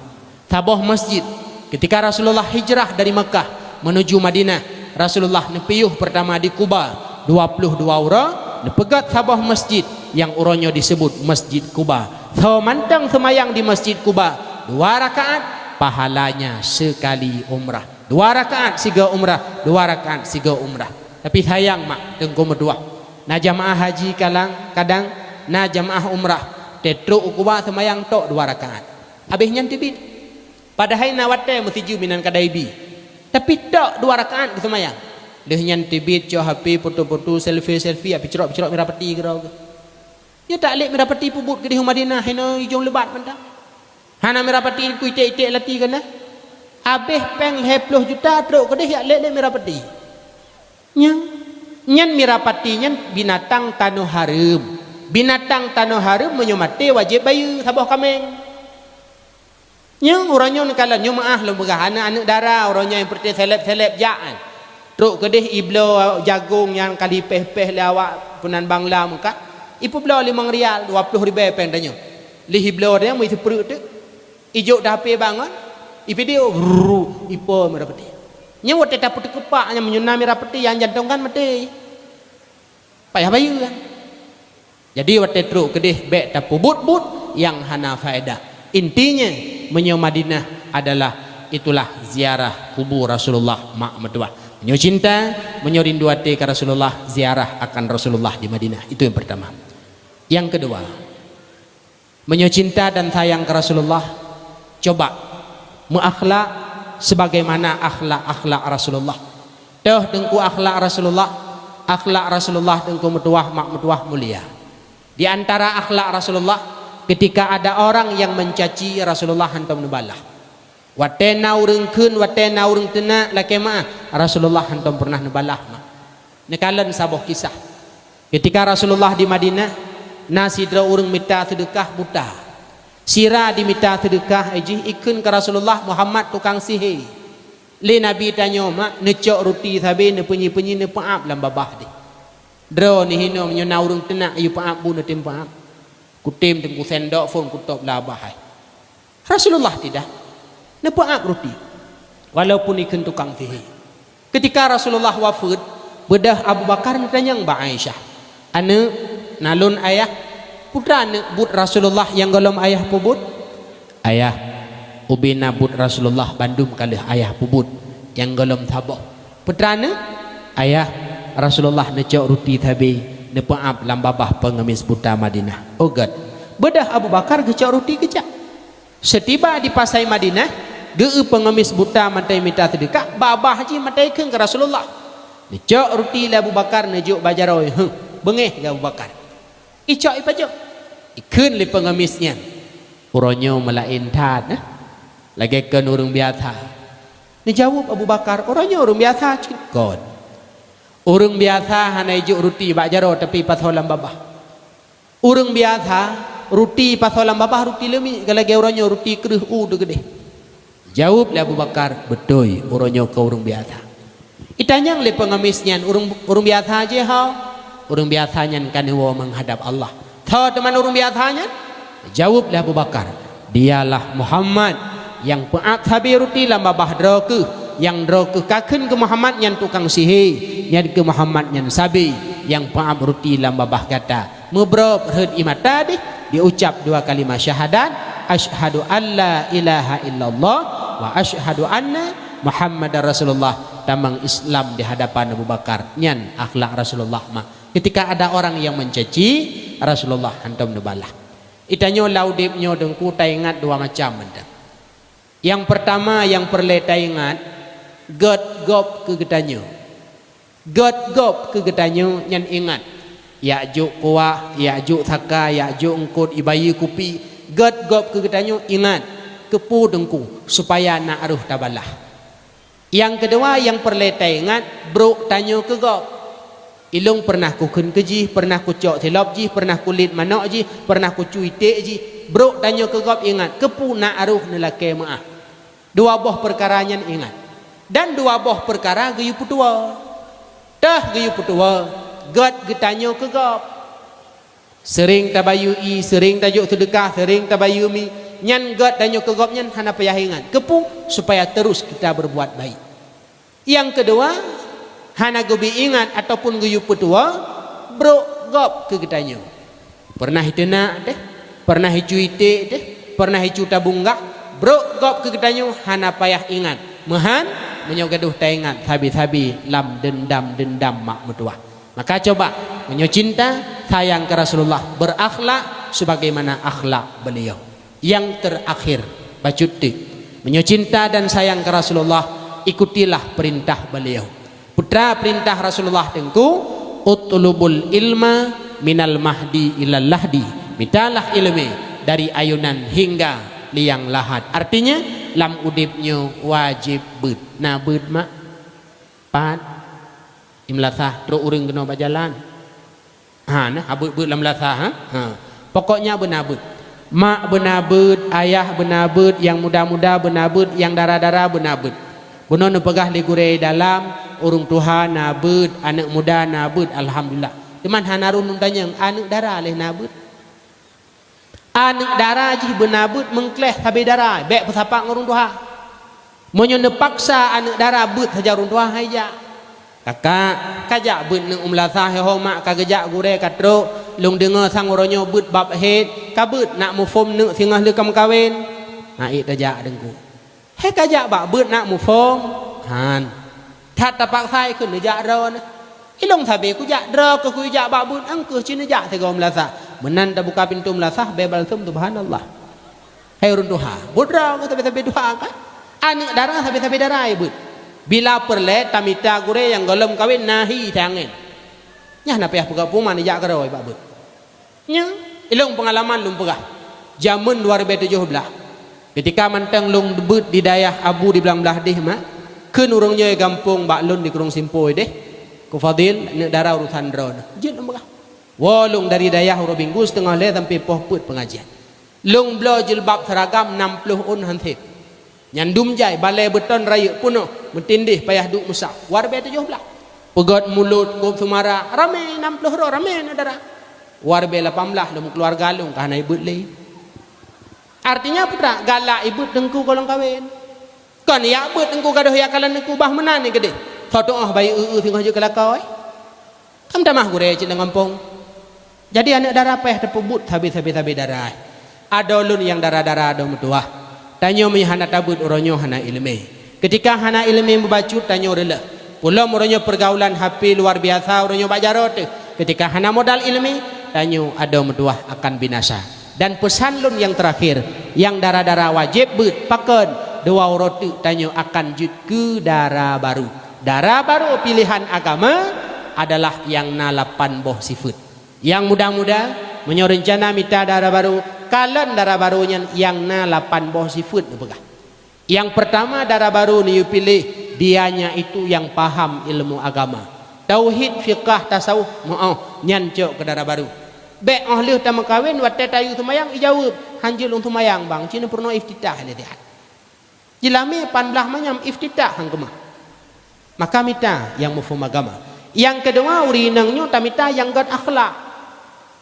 tabah masjid ketika Rasulullah hijrah dari Mekah menuju Madinah Rasulullah nepiyuh pertama di Kuba 22 orang nepegat sabah masjid yang uronyo disebut Masjid Kuba so mantang semayang di Masjid Kuba 2 rakaat pahalanya sekali umrah. 2 rakaat 3 umrah, 2 rakaat 3 umrah. Tapi sayang mak tengku medua. Na jamaah haji kadang na jamaah umrah tetruk ukuba semayang tok 2 rakaat. Habis nyan tibit. Padahal na wate mesti ju minan kadaibi. Tapi tok 2 rakaat ke semayang. Leh nyan tibit jo HP foto-foto selfie api cerok merah peti gerau. Ya tak lek merah peti pubut ke di Madinah hena hijau lebat mentang. Hana merah peti ku itik-itik lati kana. Habis peng 20 juta truk ke dia lek merah peti. Nyan merah peti nyan binatang tanah haram. Binatang tanah haram menyomate wajib bayu sabah kameng. Yang orangnya kalau nyumaah lembagah anak darah orangnya yang seperti seleb-seleb jaan. Truk ke dia iblo jagung yang kali peh-peh lawak punan bangla muka. Ipu belau 5 rial 20 ribu pendanya. Lihi belau dia mesti perut tu. Ijuk dah pe bangun. Ipu dia ipu merah peti. Nya wote tak putih kepak nya menyuna merah peti yang jantung kan mati. Payah bayu kan. Jadi wote truk ke dia bek tak pubut-but yang hana faedah. Intinya menyo Madinah adalah itulah ziarah kubur Rasulullah mak medua. Menyo cinta, menyo rindu hati ke Rasulullah, ziarah akan Rasulullah di Madinah. Itu yang pertama. Yang kedua, menyo cinta dan sayang ke Rasulullah, coba muakhlak sebagaimana akhlak Rasulullah. Dah dengku akhlak Rasulullah dengku metuah mak metuah mulia. Di antara akhlak Rasulullah, ketika ada orang yang mencaci Rasulullah hantam nubalah. Watena urang keun watena urang tena laki mah Rasulullah hantam pernah nubalah mah. Nekalan sabuh kisah. Ketika Rasulullah di Madinah, nasi dra urang minta sedekah buta. Sira diminta sedekah aji ikun ke Rasulullah Muhammad tukang sihir. Le Nabi tanya mak necok roti sabe ne penyi-penyi ne paap lam babah di. Dra ni hino menyona urang tena ayu paap bu ne tim paap. Kutim tengku sendok pun kutop labah. Rasulullah tidak. Nepaak roti. Walaupun ikun tukang sihir. Ketika Rasulullah wafat, bedah Abu Bakar ditanya Mbak Aisyah. Ane nalun ayah putra ane but Rasulullah yang golom ayah pubut. Ayah ubina but Rasulullah bandum kali ayah pubut yang golom thaboh. Putra ane ayah Rasulullah necok roti thabi nepaap lambabah pengemis buta Madinah. Oh God. Bedah Abu Bakar gecok roti kecak. Setiba di pasai Madinah, geu pengemis buta matai minta sedekah, babah haji matai keun ke Rasulullah. Necok roti la Abu Bakar nejuk bajaroi, bengeh ke Abu Bakar. Icok ipajo. Ikeun li pengemisnya. Uronyo melain tad, lagi keun urang biasa. Dijawab Abu Bakar, uronyo urang biasa cikon. Urang biasa hana ijuk roti bajaro tapi pasolam babah. Urang biasa roti pasolam babah roti lemi galage uronyo roti kereh de gede. Jawab le Abu Bakar, betul uronyo ke urang biasa. Itanyang le pengemisnya urang biasa aja hau. Urang biasanya kan wo menghadap Allah. Tahu teman urang biasanya? Jawab le Abu Bakar, dialah Muhammad yang peat sabi roti lam babah droke, yang droke kakeun ke Muhammad yang tukang sihir, yang ke Muhammad yang sabi yang peat roti lam babah gata. Mubrob hud imata deh. Diucap 2 kalimat syahadat, asyhadu alla ilaha illallah wa asyhadu anna Muhammadar Rasulullah. Tamang Islam di hadapan Abu Bakar. Nyan akhlak Rasulullah mah. Ketika ada orang yang mencaci Rasulullah hantam nubalah. Itanyo laudipnyo dengku taingat 2 macam menda. Yang pertama yang perle taingat god gop ke getanyo. God gop ke getanyo nyan ingat. Ya'juk kuah, ya'juk thaka, ya'juk engkut ibayi kupi. God gop ke getanyo ingat kepu dengku supaya nak aruh tabalah. Yang kedua yang perle taingat bro tanyo ke gop. Ilung pernah ku keun keji, pernah ku cok selop ji, pernah kulit manok ji, pernah ku cuitik ji. Bro tanyo ke gop ingat kepu nak aruh nelake maah. 2 boh perkara nyan ingat. Dan 2 boh perkara geyu putua. Dah geyu putua. God getanyo ke gop. Sering tabayu i, sering tajuk sedekah, sering tabayu mi. Nyan God tanyo ke gop nyan hana payah ingat. Kepu supaya terus kita berbuat baik. Yang kedua, hana gobi ingat ataupun geyu putua, bro gop ke getanyo. Pernah hitena deh, pernah hicu ite deh, pernah hicu tabunggak, bro gop ke kedanyu hana payah ingat mehan menyogaduh taingat thabi-thabi lam dendam mak mutuah. Maka coba menyo cinta sayang ke Rasulullah, berakhlak sebagaimana akhlak beliau. Yang terakhir bacuti menyo cinta dan sayang ke Rasulullah, ikutilah perintah beliau. Putra perintah Rasulullah tengku utlubul ilma minal mahdi ilal lahdi, mintalah ilmu dari ayunan hingga liang lahat. Artinya lam udipnya wajib beut. Nah beut mak pat imlasah terus urang kena berjalan. Ha nah beut lam lasah ha. Pokoknya benar beut. Mak benar beut, ayah benar beut, yang muda-muda benar beut, yang darah-darah benar beut. Benar nu pegah di gurei dalam urung Tuhan nabut, anak muda nabut, alhamdulillah. Cuman hanarun tanya anak darah leh nabut. Anak darah ji benabut mengkleh habis darah, bek pesapak ngurung Tuhan. Monyo nepaksa anak darah but saja urung Tuhan haja. Kakak kajak but nang umlasah he mak kagejak gurei katro lung dengar sang oronyo but bab het kabut nak mufom neuk singah le kam kawin. Ha ik tajak dengku. He kajak bak but nak mufom. Hanถ้าตะปักไส้ขึ้นนิยะรอนะอีลงทะเบกูยะรอก็กูยะบะบุญอังกูชินยะte gom lasa menan ta buka pintu melasah bebal sum subhanallah hai urun duha budra ko tabe duha kan anak darah tabe darah ibut bila perle tamita gure yang golem kawin nahi tangen nya na payah buka puma niya ka roy ba but nya ilong pengalaman lum pegah zaman 2017 ketika manteng lung debut di daerah Abu di belah deh mak keun urang nyoy gampung baklun di kurung simpoi deh ku fadil nek darah urusan ron jin embah wolung dari dayah uro minggu setengah le sampai poh put pengajian lung blo jilbab seragam 60 un hantip nyandum jai balai beton raya puno mentindih payah duk musak warbe 17 pegot mulut gop sumara rame 60 ro rame na darah warbe 18 lum keluarga lung kana ibut le artinya putra galak ibut dengku kolong kawin kan ya beut engkau gaduh ya kalan engkau bah menan ni gede thodoh bayi tengah je kelakau kam tamah gure cin ngampung jadi anak darah peh tepubut habis darah ada ulun yang darah-darah ada mutuah tanyo mi hana tabut uronyo hana ilmi ketika hana ilmi membacut tanyo rela pulau uronyo pergaulan HP luar biasa uronyo bajarot ketika hana modal ilmi tanyo ada mutuah akan binasa dan pesan lun yang terakhir yang darah-darah wajib beut paken dua roti tanyo akan jut ke darah baru. Darah baru pilihan agama adalah yang na 8 boh sifat. Yang muda-muda menyorencana minta darah baru, kalian darah barunya yang na 8 boh sifat pegah. Yang pertama darah baru ni pilih dianya itu yang paham ilmu agama. Tauhid, fiqah, tasawuf, nyancok ke darah baru. Bek ahli utama kawin watte tayu tumayang ijawab hanjil untuk mayang bang cina purno iftitah lihat. Jilami panbelah manyam iftitah hang kemah. Maka mita yang mufhum agama. Yang kedua urinangnya tamita yang god akhlak.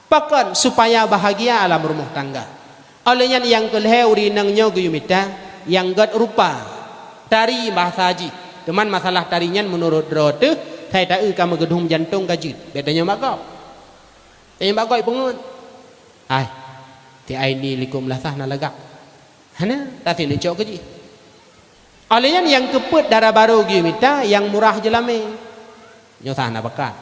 Pakan supaya bahagia alam rumah tangga. Olehnya yang kelih urinangnya guyumita yang god rupa. Tari bahasa haji. Teman masalah tarinya menurut rote saya tahu kamu gedung jantung kajut. Bedanya makau. Tanya makau pengun. Hai. Ti aini likum lasah nalagak. Hana tapi ni cok kaji. Olehnya yang keput darah baru gimita yang murah jelame nyosah na bakat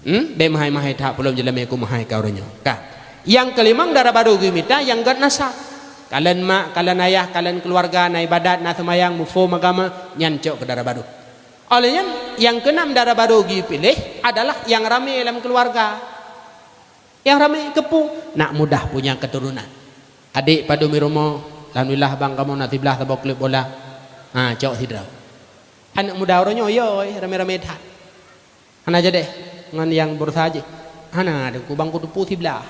be mahai tak belum jelame ku mahai kauronyo ka yang kelimang darah baru gimita yang god nasa kalian mak kalian ayah kalian keluarga na ibadat na semayang mufhum agama nyancok ke darah baru. Olehnya yang keenam darah baru pilih adalah yang ramai dalam keluarga yang ramai kepu nak mudah punya keturunan adik padu miromo alhamdulillah bang kamu nanti belah tabok klub bola. Ha cok sidrau. Anak muda orangnya yo rame-rame dah. Hana aja deh ngan yang berusaha aja. Hana ada ku bangku tupu sebelah.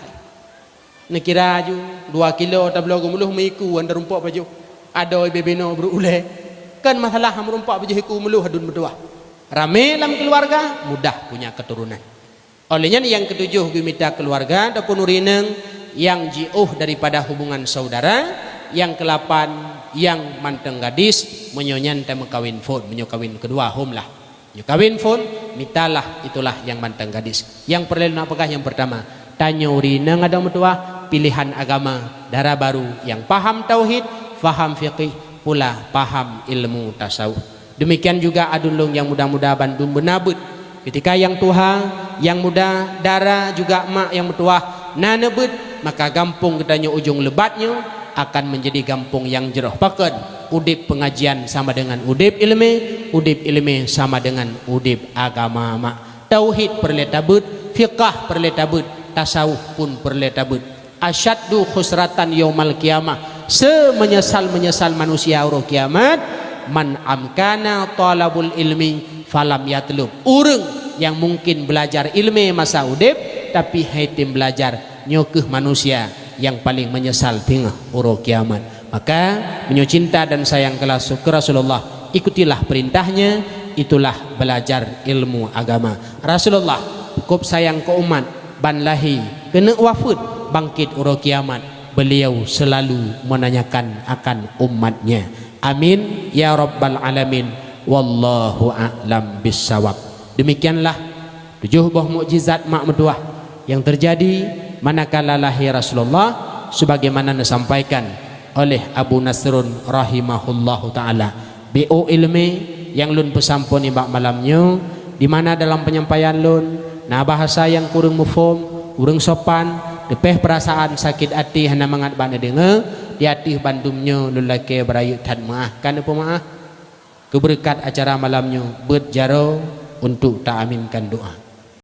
Nak kira ju 2 kilo tablo gumuluh miku anda rumpok baju. Ada bebeno berule. Kan masalah ham rumpok baju hiku muluh hadun berdua. Rame dalam keluarga mudah punya keturunan. Olehnya yang ketujuh gumita keluarga ataupun urineng yang jauh daripada hubungan saudara. Yang ke-8 yang manteng gadis menyonyan tema kawin phone menyokawin kedua home lah nyokawin phone mitalah itulah yang manteng gadis yang perlu nak apakah yang pertama tanyo urinang ada mutua pilihan agama darah baru yang paham tauhid, faham fiqih, pula paham ilmu tasawuf. Demikian juga adunlung yang muda-muda Bandung benabut ketika yang tua yang muda darah juga mak yang bertuah nanebut, maka gampung katanya ujung lebatnya akan menjadi gampung yang jeroh paken. Udip pengajian sama dengan udip ilmi sama dengan udip agama mak. Tauhid perletabut, fiqah perletabut, tasawuf pun perletabut. Asyaddu khusratan yaumal kiamah, semenyesal manusia hari kiamat, man amkana talabul ilmi falam yatlub. Urang yang mungkin belajar ilmu masa udip tapi haitim belajar nyokeh manusia yang paling menyesal tengah hari kiamat. Maka menyocinta dan sayang ke Rasulullah, ikutilah perintahnya, itulah belajar ilmu agama. Rasulullah cukup sayang ke umat, ban lahi kena wafud bangkit hari kiamat, beliau selalu menanyakan akan umatnya. Amin ya rabbal alamin. Wallahu a'lam bissawab. Demikianlah 7 buah mukjizat mak mertua yang terjadi manakala lahir Rasulullah, sebagaimana disampaikan oleh Abu Nasrun rahimahullahu taala. BO ilmi yang lun pesampun ibak malamnya, di mana dalam penyampaian lun nah bahasa yang kurang mufhum, kurang sopan, depeh perasaan sakit hati hana mangat bana dengar di hati bandumnya lelaki berayut tan maafkan apa maaf. Keberkat acara malamnya berjaro untuk tak aminkan doa.